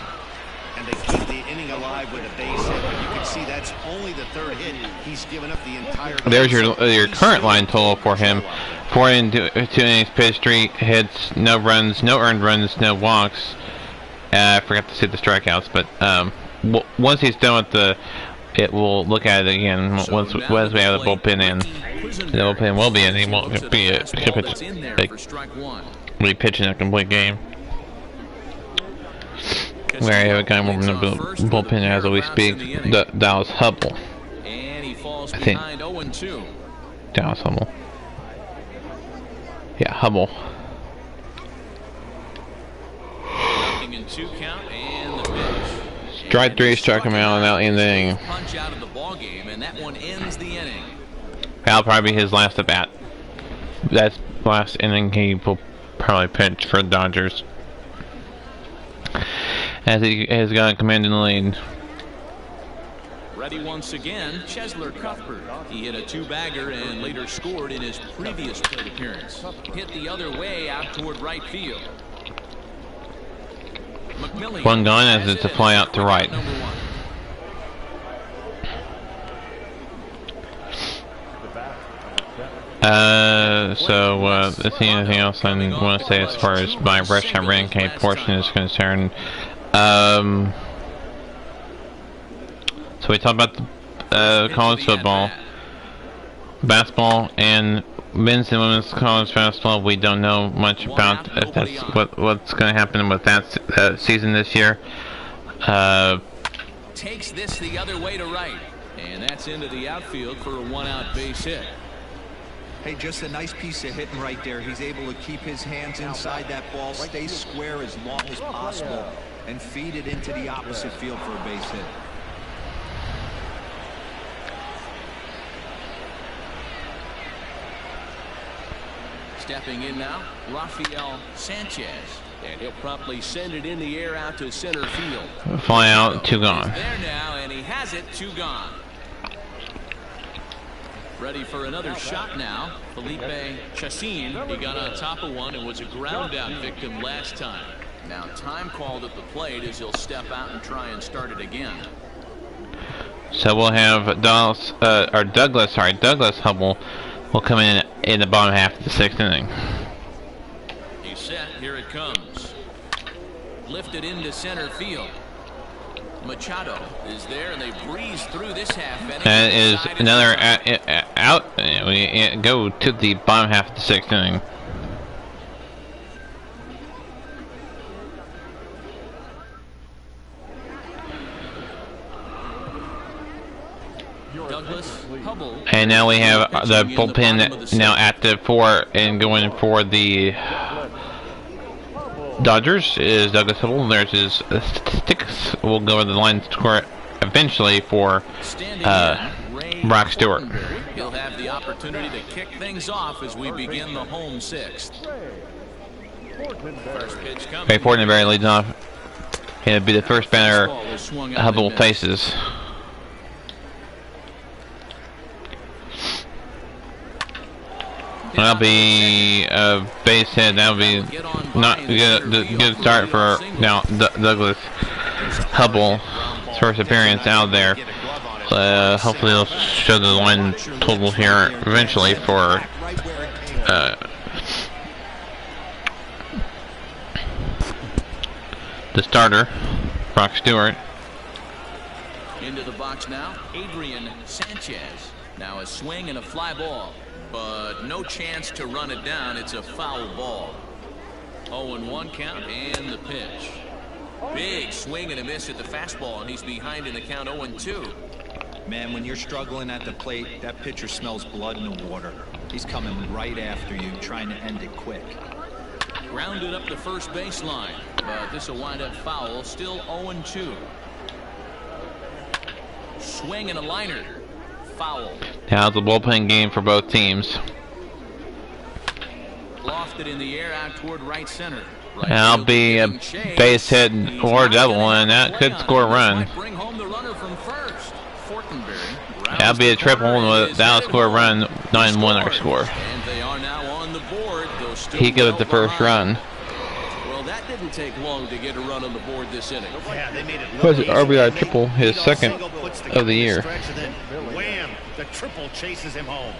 And they keep the inning alive with a base hit. But you can see that's only the third hit. He's given up the entire. There's your current line total for him. 4 into 2 innings pitched, 3 hits, no runs, no earned runs, no walks. I forgot to see the strikeouts, but once he's done with we'll look at it again once we have the bullpen in. The bullpen will be in. He won't be pitching a complete game. Where I have a guy moving the bullpen as we speak. Dallas Hubble. I think. Dallas Hubble. Yeah, Hubble. Strike 3, struck him out without anything. Punch out of the ball game, and that one ends the inning. That'll probably be his last at bat. That's last inning he will probably pitch for the Dodgers, as he has got a commanding lead. Ready once again, Chesler Cuthbert. He hit a two-bagger and later scored in his previous plate appearance. Hit the other way out toward right field. McMillian One gone as it's a fly out to right. Is there anything else I want to say as far as my Rush Hour Renegade portion is concerned? So we talked about the college football, basketball, and men's and women's college basketball. We don't know much about if that's what's going to happen with that season this year. Takes this the other way to right, and that's into the outfield for a one-out base hit. Hey, just a nice piece of hitting right there. He's able to keep his hands inside that ball, stay square as long as possible, and feed it into the opposite field for a base hit. Stepping in now, Rafael Sanchez. And he'll promptly send it in the air out to center field. Fly out, 2 gone. He's there now, and he has it, 2 gone. Ready for another shot now. Felipe Chacin. He got on top of one and was a ground out victim last time. Now time called at the plate as he'll step out and try and start it again. So we'll have Douglas Hubble will come in the bottom half of the 6th inning. He's set. Here it comes. Lifted into center field. Machado is there, and they breeze through this half inning. That is another out. We go to the bottom half of the 6th inning. Douglas Hubble. And now we have the bullpen now active for and going for the Dodgers is Douglas Hubble. There's his statistics. We'll go to the line score eventually for Brock Stewart. He'll have the opportunity to kick things off as we begin the home 6th. First pitch coming. Ray Fortenberry leads off. It'll be the first batter Hubble faces. That'll be a base hit. That'll be not good start for now Douglas Hubble. First appearance out there. Hopefully they'll show the line total here eventually for the starter, Brock Stewart. Into the box now, Adrian Sanchez. Now a swing and a fly ball. But no chance to run it down. It's a foul ball. 0-1 count and the pitch. Big swing and a miss at the fastball, and he's behind in the count 0-2. Man, when you're struggling at the plate, that pitcher smells blood in the water. He's coming right after you, trying to end it quick. Grounded up the first baseline, but this will wind up foul. Still 0-2. Swing and a liner. Foul. Now it's a bullpen game for both teams. Lofted in the air out toward right center. Right, that'll be a base hit or double, and that could score a run. Bring home the runner from first. That'll be a triple, and that'll score a run. 9-1 our score. And they are now on the board. He got the first run. Well, that didn't take long to get a run on the board this inning. Yeah, they made it Was it RBI triple, his second of the year. Wham! The triple chases him home.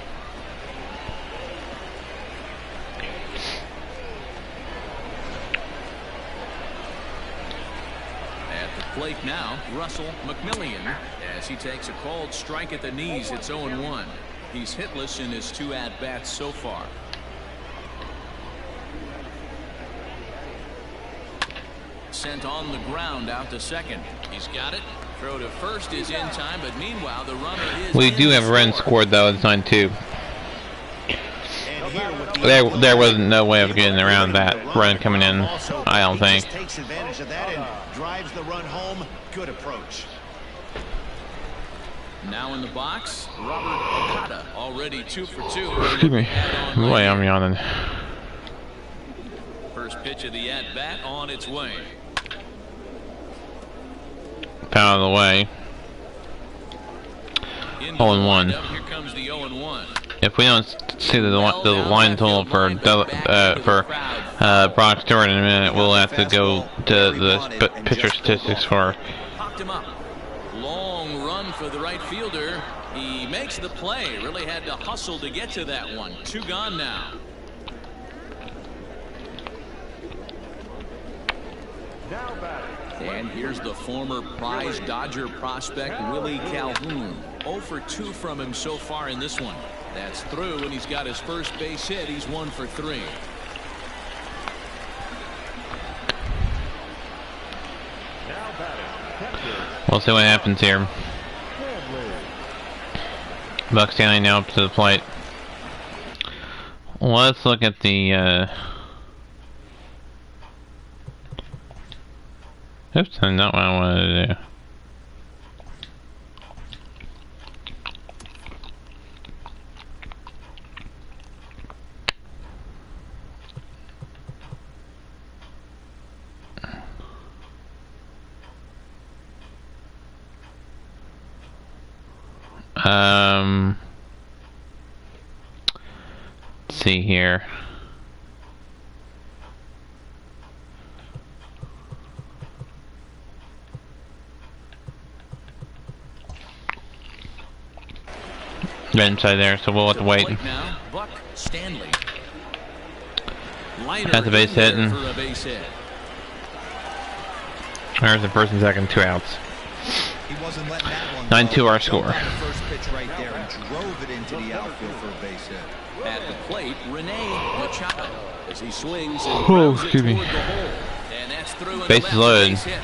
At the plate now, Russell McMillian, as he takes a called strike at the knees. It's 0-1. He's hitless in his 2 at-bats so far. Sent on the ground out to second. He's got it. Throw to first is in time, but meanwhile the runner is. We do have a run scored though. It's 9-2. There wasn't no way of getting around that run coming in. I don't think. Takes advantage of that and drives the run home. Good approach. Now in the box, Robert Okada, already 2 for 2. Excuse me. Boy, I'm yawning. First pitch of the at-bat on its way. Out of the way. 0-1. Here comes the 0-1. If we don't see the line total for Brock Stewart in a minute, we'll have to go to the pitcher statistics for. Popped him up. Long run for the right fielder. He makes the play. Really had to hustle to get to that one. 2 gone now. And here's the former prize Dodger prospect Willie Calhoun. 0 for 2 from him so far in this one. That's through, and he's got his first base hit. He's 1 for 3. We'll see what happens here. Buck Stanley now up to the plate. let's look at the, oops, that's not what I wanted to do. Let's see here. Right inside there, so we'll have to wait. Now, Buck Stanley. That's a base hit, and there's the first and second, 2 outs. 9-2 our score. First pitch right there and drove it into the outfield for a base hit. At the plate, Renegade as he swings and Oh, grounds it excuse me. toward the hole. And that's through into Bases left, loaded. base hit.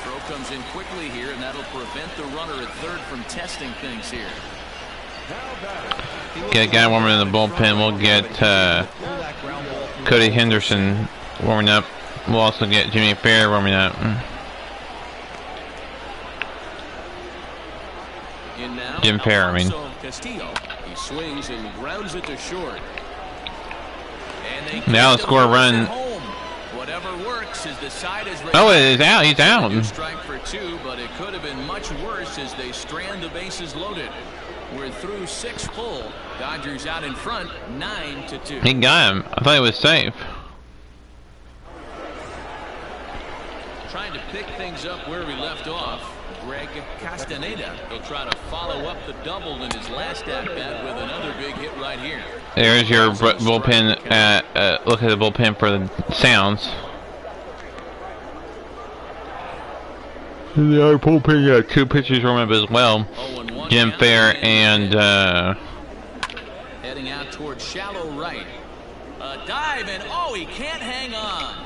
Throw comes in quickly here, and that'll prevent the runner at third from testing things here. Get a guy warming in the bullpen. We'll get Cody Henderson warming up. We'll also get Jimmy Fair warming up. In now, Jim Fair, I mean. Castillo. He swings and grounds it to short. And they Now the score run. home. Whatever works as the side is ready. Oh, it is out. He's out. Strike for 2, but it could have been much worse as they strand the bases loaded. We're through 6 full. Dodgers out in front, 9-2. He got him. I thought he was safe. Trying to pick things up where we left off. Greg Castaneda. He'll try to follow up the double in his last at-bat with another big hit right here. There's your bullpen. Look at the bullpen for the sounds. The other bullpen got 2 pitchers warming up as well. Jim Fair and heading out towards shallow right. A dive, and oh, he can't hang on.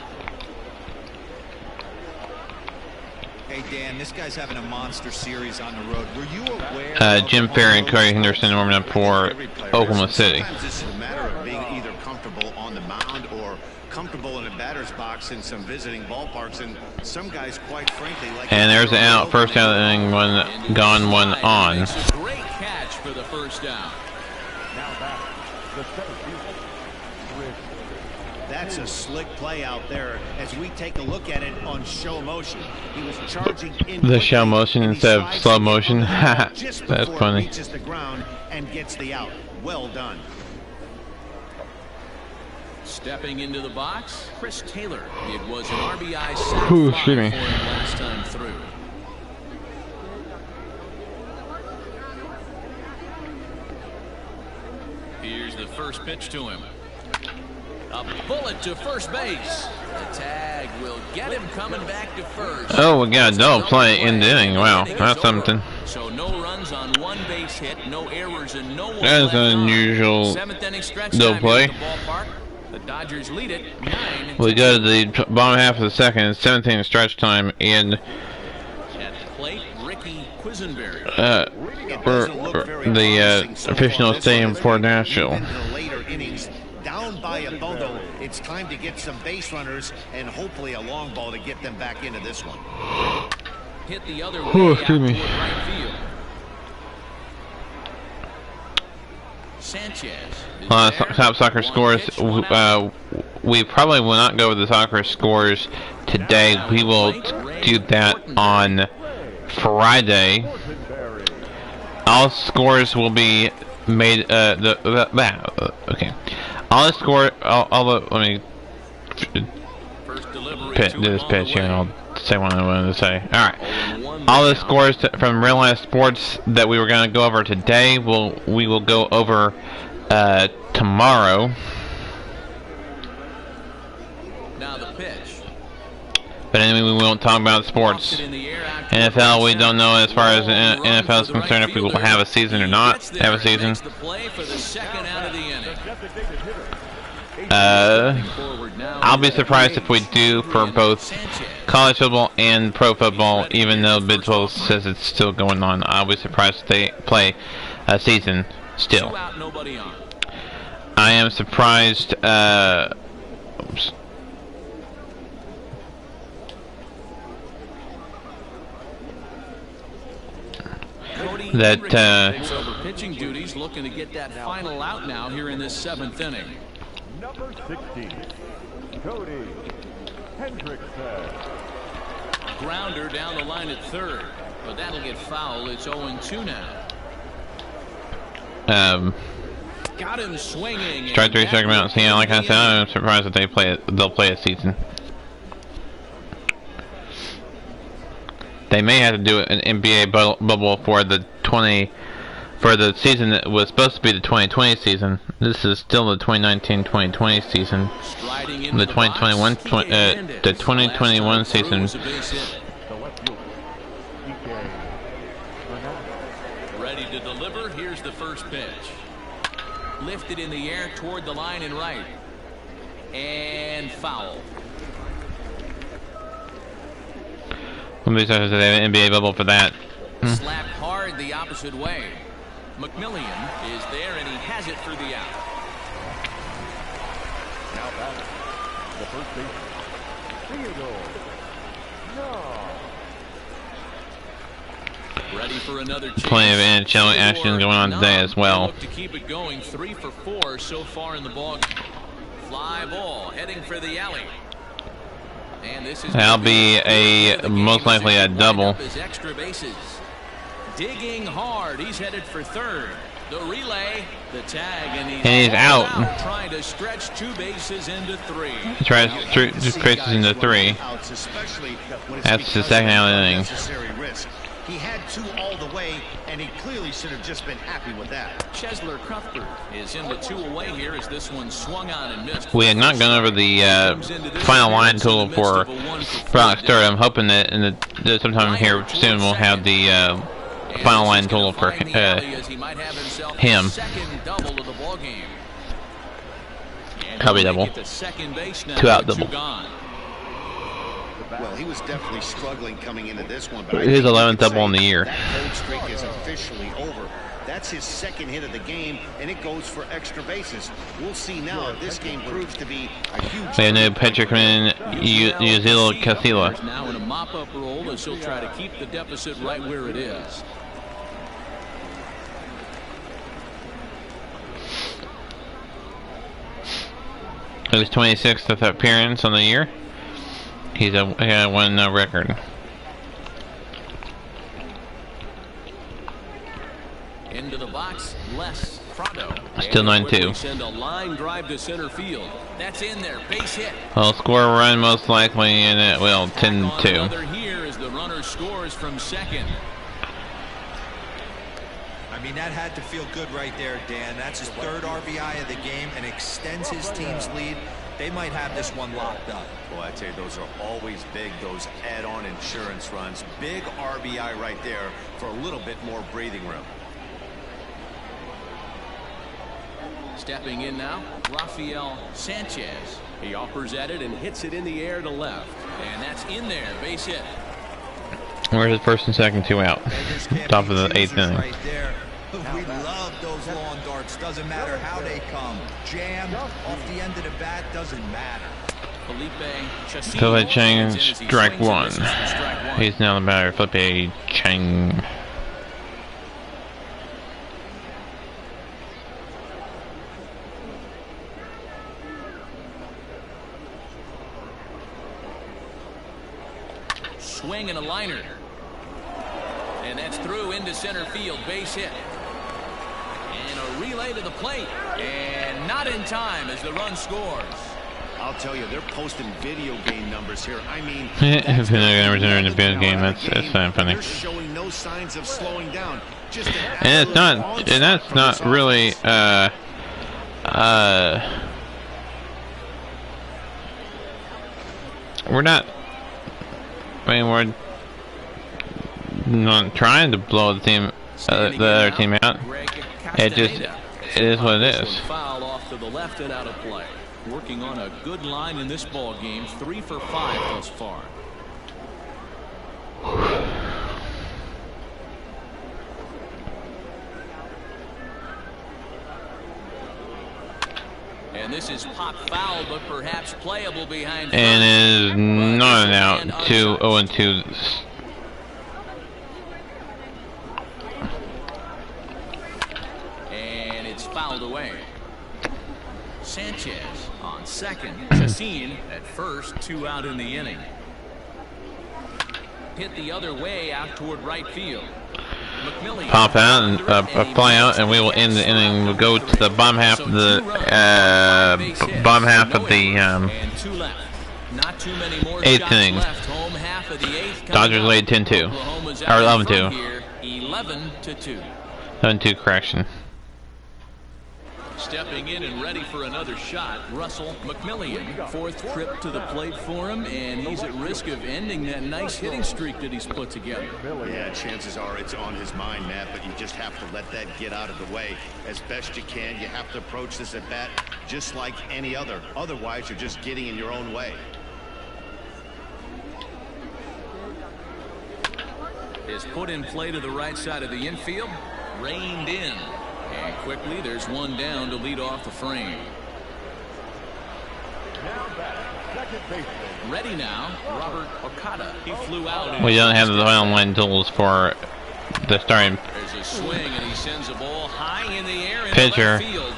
Hey Dan, this guy's having a monster series on the road. Were you aware? Jim Fair and Cody Henderson warming up for Oklahoma City. Sometimes this is a matter of being either comfortable on the mound or comfortable in a batter's box in some visiting ballparks, and some guys, quite frankly, like. And there's an out. First out of the inning, one gone, one on. It's a great catch for the first down. That's a slick play out there as we take a look at it on show motion. He was charging in The show motion and he instead of slides slow it motion. just That's before it funny. reaches the ground and gets the out. Well done. Stepping into the box, Chris Taylor. It was an RBI sac Ooh, fly excuse me. for him last time through. Here's the first pitch to him. A bullet to first base. The tag will get him coming back to first. Oh, we got a double play in the inning. Wow, that's something. So no runs on one base hit, no errors, and no one That is an unusual seventh inning stretch double time play. here at the ballpark. The Dodgers lead it 9-2. We go to the bottom half of the second, 17 stretch time, and At the plate, Ricky Quisenberry. for the official stadium for Nashville. Into the later innings, down by a bundle, it's time to get some base runners and hopefully a long ball to get them back into this one. Hit the other way Oh, out excuse toward me. right field. Sanchez. is there. Top soccer One scores. pitch, one out. We probably will not go over the soccer scores today. We will do that on Friday. All scores will be made. Okay. All the score. All the. Let me First delivery do to this him on pitch the here, and way. I'll say what I wanted to say. All right. 0-1 All the now. scores from Real Life Sports that we were going to go over today, we will go over tomorrow. Now the pitch. But anyway, we won't talk about sports. In the air out toward NFL, we right don't know as far as the center. NFL is Run for the concerned right if we will fielder. have a season or He not gets there have a and season. makes the play for the second out of the inning. Forward now. I'll be surprised if we do for both Sanchez. college football and pro football, even though Big 12 says it's still going on. I'll be surprised if they play a season still. 2 out, nobody on. I am surprised. Oops. That takes over pitching duties, looking to get that final out now here in this 7th inning. Number 60, Cody Hendrickson. Grounder down the line at third, but that'll get foul. It's 0-2 now. Got him swinging. Strike 3, strike him out. See, like I said, I'm surprised that they'll play a season. They may have to do an NBA bubble for the season that was supposed to be the 2020 season. This is still the 2019-2020 season. The 2021 season. Ready to deliver. Here's the first pitch. Lifted in the air toward the line and right. And foul. Somebody says they have an NBA bubble for that. Slapped hard the opposite way. McMillian is there, and he has it for the out. Now back, the first baseman, Theodore. No. Ready for another chance. Plenty of NHL action going on today as well. Look to keep it going. 3 for 4 so far in the ball. Fly ball heading for the alley. And this is That'll be most likely a double. Extra bases. Digging hard. He's headed for third. The relay, the tag, and he's out. Trying to stretch 2 bases into 3. He tries to bases into 3. That's the second out of the inning. He had 2 all the way, and he clearly should have just been happy with that. Chesler Cuthbert is in the 2 away here as this one swung on and missed. We had not gone over the final line total for Brock Stewart. I'm hoping that sometime here soon we'll have the final line total for him. 2 double. 2 out double. Well, he was definitely struggling coming into this one, but his 11th double in the year. That cold streak is officially over. That's his 2nd hit of the game, and it goes for extra bases. We'll see now if this game proves to be a huge. We have no pitcher coming in, Yuzil Casilla. Now in a mop-up role as he'll try to keep the deficit right where it is. His 26th appearance on the year. He had 1 record. Into the box, Les Prado. Still 9-2. Send a line drive to center field. That's in there. Base hit. I'll score a run most likely, and it will 10-2. Here as the runner scores from second. I mean, that had to feel good right there, Dan. That's his 3rd RBI of the game and extends his team's lead. They might have this one locked up. Well, I tell you, those are always big, those add-on insurance runs. Big RBI right there for a little bit more breathing room. Stepping in now, Rafael Sanchez. He offers at it and hits it in the air to left. And that's in there, base hit. Where's his first and second 2 out? Top of the 8th inning. Right there. We love those long darts. Doesn't matter how they come. Jam off the end of the bat, doesn't matter. Felipe Chang, strike 1. He's now the batter, Felipe Chang. Swing and a liner. And that's through into center field, base hit. And a relay to the plate. And not in time as the run scores. I'll tell you, they're posting video game numbers here. I mean, If they're not going to return the video game, that's kind of funny. They're showing no signs of slowing down. Just And it's not, and that's not really, we're not, I mean, we're not trying to blow the team, the other team out. It is what it is. Foul off to the left and out of play. Working on a good line in this ball game. 3 for 5 thus far. And this is pop foul, but perhaps playable behind. And is not an out. 2-0-2. And it's fouled away. Sanchez on second. Chacin at first. 2 out in the inning. Hit the other way out toward right field. Pop out and fly out, and we will end the inning. We'll go to the bottom half of the eighth inning. Dodgers lead 10-2 or 11-2. 11-2. 11-2 correction. Stepping in and ready for another shot, Russell McMillian. 4th trip to the plate for him, and he's at risk of ending that nice hitting streak that he's put together. Yeah, chances are it's on his mind, Matt, but you just have to let that get out of the way as best you can. You have to approach this at bat just like any other. Otherwise, you're just getting in your own way. Is put in play to the right side of the infield, reined in. And quickly, there's one down to lead off the frame. Ready now, Robert Okada. He flew out. We don't have the online tools for the starting There's a swing, and he sends a ball high in the air in pitcher. left field.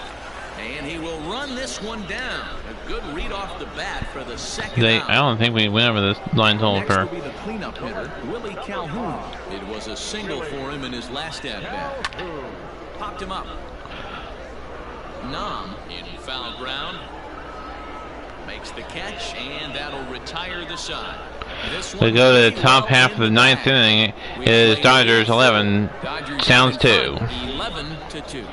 And he will run this one down. A good read off the bat for the second out. I don't think we went over this line total Next for. will be the cleanup hitter, Willie Calhoun. It was a single for him in his last at-bat. Popped him up. Nam in foul ground. Makes the catch, and that'll retire the side. We go to the top half of the 9th inning. It is Dodgers 11, Sounds 2. 11-2.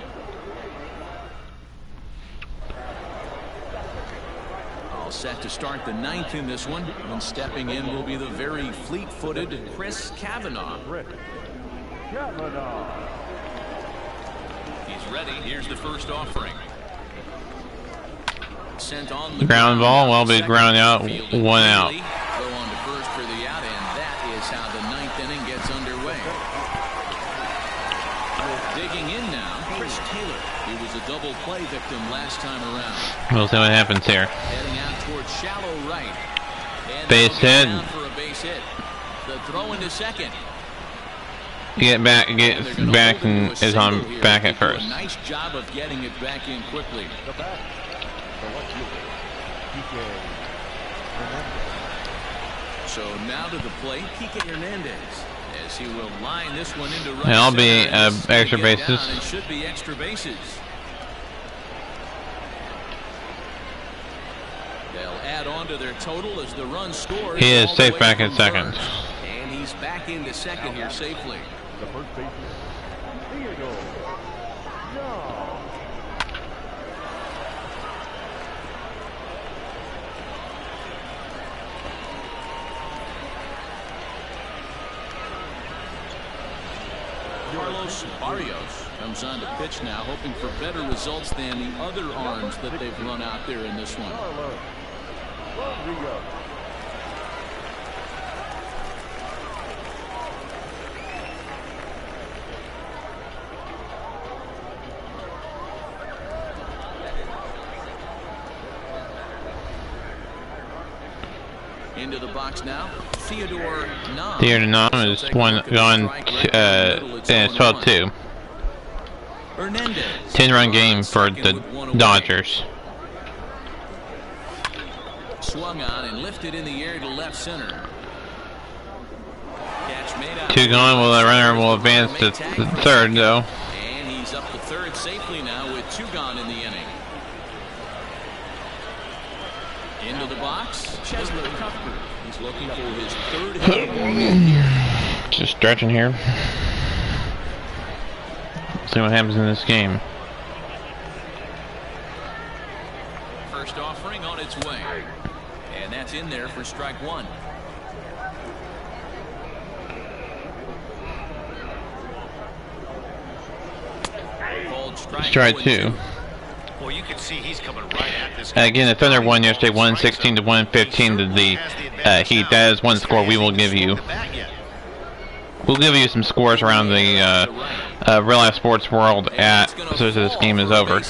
All set to start the 9th in this one. And stepping in will be the very fleet-footed Chris Cavanaugh. He's ready. Here's the first offering. Sent on the Ground ball, will be ground out, 1 out. Go on to first for the out, and that is how the 9th inning gets underway. Digging in now, Chris Taylor. He was a double play victim last time around. We'll see what happens here. Heading out towards shallow right. And Base hit. for a base hit. The throw into second. Get back, and is on back at first. Nice job of getting it back in quickly. So now to the plate, Kike Hernandez, as he will line this one into right. That'll be center. extra bases. It should be extra bases. They'll add on to their total as the run scores. He is safe back at second. And he's back into second here safely. The first baseman, Theodore. Carlos Barrios comes on to pitch now, hoping for better results than the other arms that they've run out there in this one. Into the box now, Theodore Nam. Theodore Nam is gone, and it's 12-2. 10-run game for the Dodgers. Swung on and lifted in the air to left center. Catch made out. 2 gone. Well, the runner will advance to third, though. And he's up to third safely now with 2 gone in the inning. Into the box, Chesler Cuthbert. He's looking for his 3rd hit. Just stretching here. See what happens in this game. First offering on its way. And that's in there for strike 1. Strike 2. Well, you can see he's coming right at this. Again, the Thunder won yesterday, 116 to 115 to the Heat. That is one score we will give you. We'll give you some scores around the real life sports world so this game is over.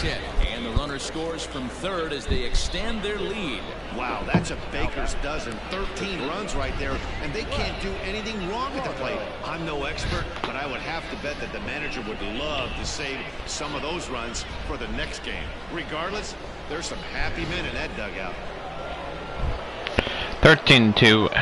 And the runner scores from third as they extend their lead. Wow, that's a baker's dozen. 13 runs right there, and they can't do anything wrong at the plate. I'm no expert, but I would have to bet that the manager would love to save some of those runs for the next game. Regardless, there's some happy men in that dugout. 13-2.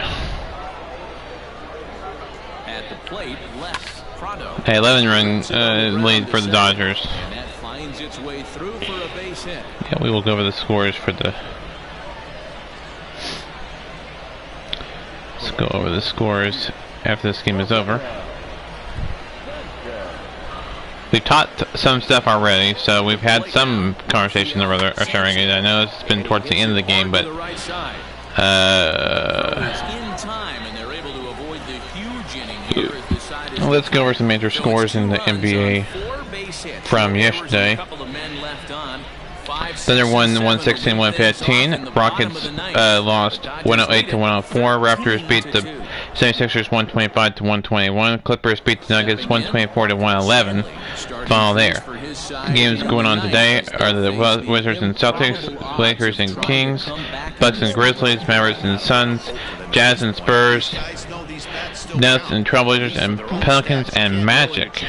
At the plate, Les Prado. 11-run lead for the Dodgers. And that finds its way through for a base hit. Yeah, we will go over the scores for the. Let's go over the scores after this game is over. We've talked some stuff already, so we've had some conversation over the Renegade. I know it's been towards the end of the game, but let's go over some major scores in the NBA from yesterday. Thunder won 116-115. Rockets lost 108-104. Raptors beat the 76ers 125-121. Clippers beat the Nuggets 124-111. Final there. Games going on today are the Wizards and Celtics, Lakers and Kings, Bucks and Grizzlies, Mavericks and Suns, Jazz and Spurs, Nets and Trailblazers, and Pelicans and Magic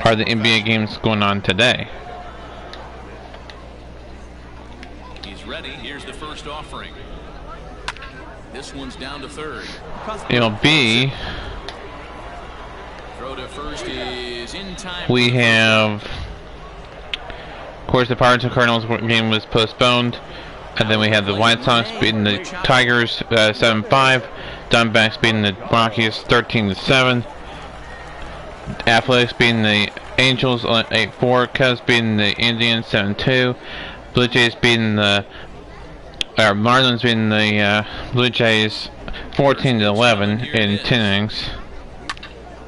are the NBA games going on today. Ready. Here's the first offering. This one's down to third. MLB. Throw to first is in time. We have, of course, the Pirates and Cardinals game was postponed, and then we had the White Sox beating the Tigers 7-5, Diamondbacks beating the Rockies 13-7, Athletics beating the Angels 8-4, Cubs beating the Indians 7-2. Blue Jays beating the Marlins beating the Blue Jays 14-11 in 10 innings.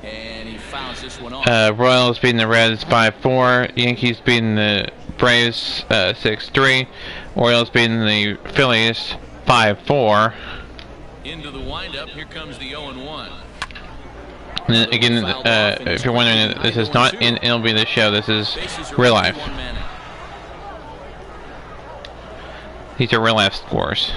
And he fouls this one off. Royals beating the Reds 5-4. Yankees beating the Braves 6-3. Orioles beating the Phillies 5-4. Into the windup. Here comes the 0-1. And again, if you're wondering, this is not in MLB The Show. This is real life. These are real life scores.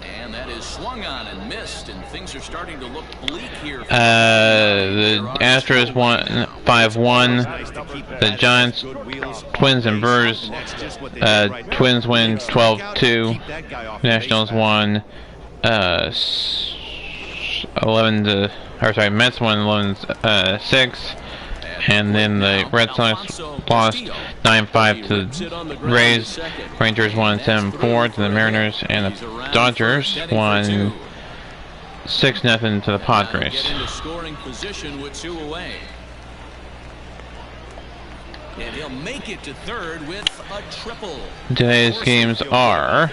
And that is swung on and missed, and things are starting to look bleak here. The Astros won 5-1. The Giants, Twins, and Brewers. Twins win 12-2. Nationals won 11-. Mets won 11-6. And then the Red Sox lost 9-5 to the Rays. Rangers won 7-4 to the Mariners, and the Dodgers won 6-0 to the Padres. And he'll make it to third with a triple. Today's games are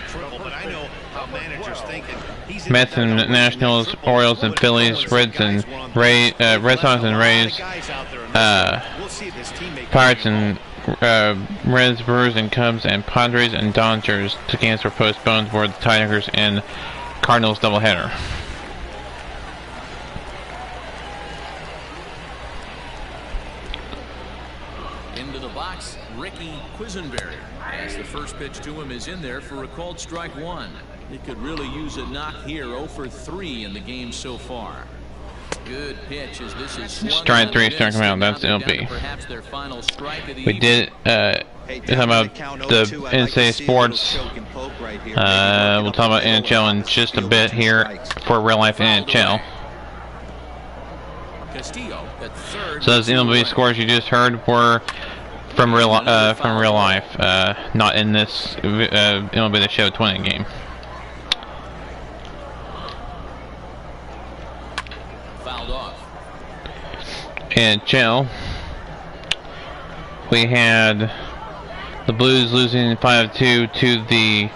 Mets and Nationals, Orioles and Phillies, Red Sox and Rays, Pirates and Reds, Brewers and Cubs, and Padres and Dodgers. The games were postponed for the Tigers and Cardinals doubleheader. Into the box, Ricky Quisenberry, as the first pitch to him is in there for a called strike one. He could really use a knock here. 0 for 3 in the game so far. Good pitch as this is strike 3 starting out. That's MLB. We did talk about the NCAA sports. We'll talk about NHL in just a bit here for real life NHL. So those MLB scores you just heard were from real life, not in this MLB The Show 20 game. Fouled off. NHL, we had the Blues losing 5-2 to the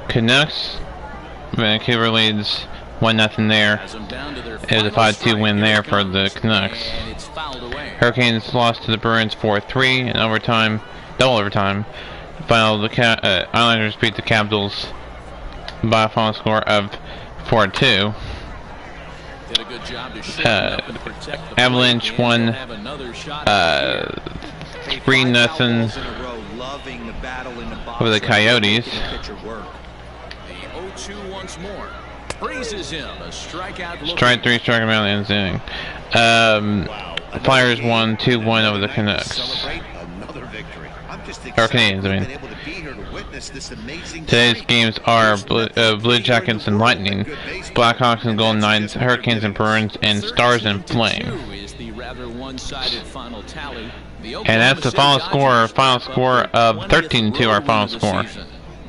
Canucks. Vancouver leads 1-0 there. It was a 5-2 win there for the Canucks. Hurricanes lost to the Bruins 4-3 in overtime, double overtime. Final, the Islanders beat the Capitals by a final score of 4-2. Avalanche won 3-0 loving the battle in the box. Over the Coyotes. Pitcher work. The 0-2 once more. Freezes him. A strikeout. Strike 3, strike him out in the inning. Flyers won 2-1 over the Canucks. Celebrate another victory. I'm just Or Canadians, I mean. been able to be here to witness this amazing Today's games are Blue Jackets and Lightning, Blackhawks and Golden Knights, Hurricanes and Bruins, and Stars and Flame. Is the rather one-sided final tally. And that's the final score of 13-2, our final score.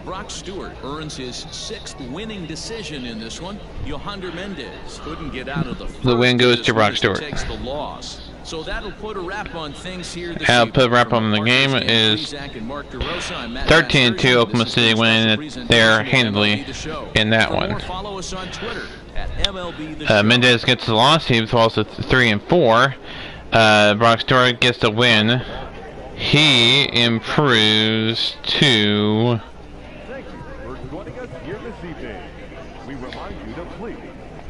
Brock Stewart earns his 6th winning decision in this one. Yohander Mendez couldn't get out of the first. The win goes to Brock Stewart. Takes the loss. So that'll put a wrap on things here this I'll put a wrap on the game is 13-2, Oklahoma City winning it there handily in that one. Follow us on Twitter at MLB. Mendez gets the loss. He falls to 3-4. Brock Stewart gets the win. He improves to. Thank you for joining us here this evening. We remind you to please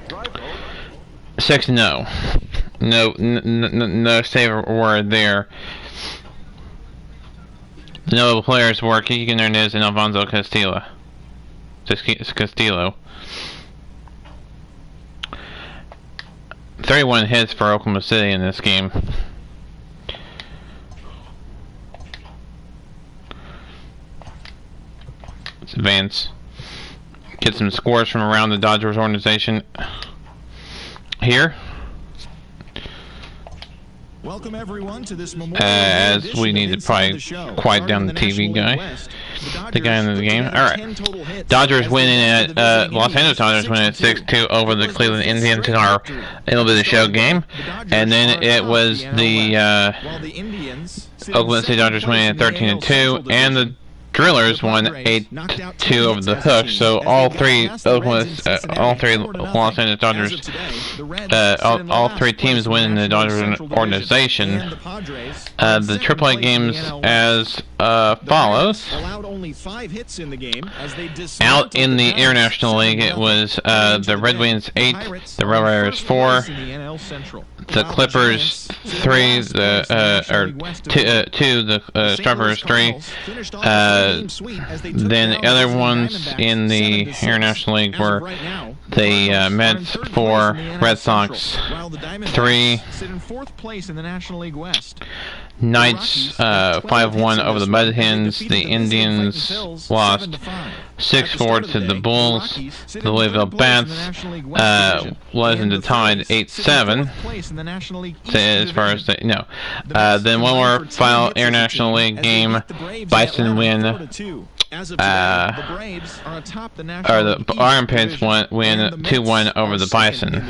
drive home. 6-0. No save word there. The notable players were Kiki Hernandez and Alfonso Castillo. 31 hits for Oklahoma City in this game. Let's advance. Get some scores from around the Dodgers organization here. Welcome everyone to this as we need to probably quiet down the TV guy. The guy in the game. Alright. Dodgers winning at Los Angeles Dodgers winning at 6-2 over the Cleveland Indians in our MLB The Show game. And then it was the Oklahoma City Dodgers winning at 13-2, and the Drillers won 8-2 over the Hook. So all three Los Angeles Dodgers, all three teams winning the Dodgers organization. The AAA games as follows. Out in the International League, it was the Red Wings 8, the Red Raiders 4, the Clippers 3, the 2, the Strawberries 3. Then the other ones in the International League were the Mets 4, Red Sox 3, Knights 5-1 over the Mud Hens. The Indians lost 6-4 to the Bulls. The Louisville Bats was in the tied 8-7. As far as then one more final International League game. Bison win. The Iron Pits win 2-1 over the Bison.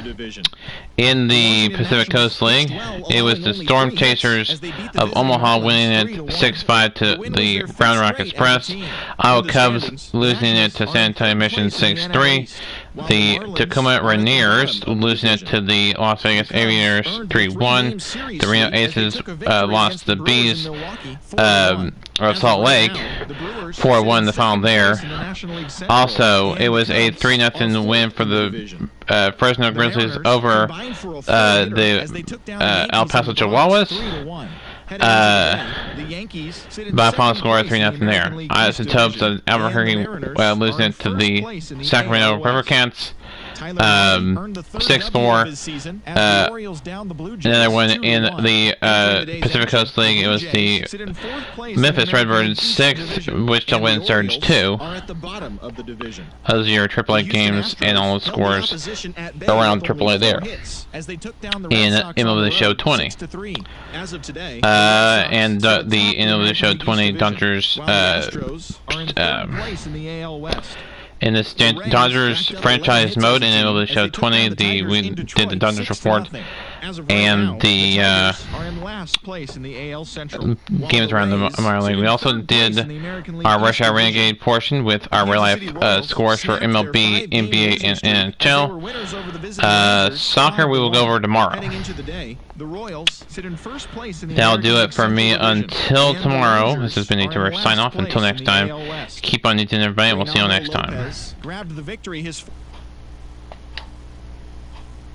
In the Pacific Coast League, it was the Storm Chasers of Omaha winning it 6-5 to the Brown Rock Express. Iowa Cubs losing it to San Antonio Mission 6-3. The Tacoma Rainiers losing it to the Las Vegas Aviators 3-1. The Reno Aces lost to the Bees of Salt Lake 4-1 the final there. Also, it was a 3-0 win for the Fresno Grizzlies over the El Paso Chihuahuas. By a final score of 3-0 there. Isotopes of Albuquerque losing it to the Sacramento River Cats 6-4. Another one in the Pacific Coast League, it was the Memphis Redbirds 6, Wichita Wind Surge 2. Those are your AAA games and all the scores around AAA there. In MLB The Show 20. And the MLB The Show 20 Dodgers in this Dodgers franchise mode in MLB The Show 20, we did the Dodgers report and the games around the minor league. We also did our Rush Hour Renegade portion with our real life scores for MLB, NBA, and NHL. Soccer we will go over tomorrow. That'll do it for me until tomorrow. This has been Nature Sign off. Until next time, keep on eating everybody, and we'll see you next time.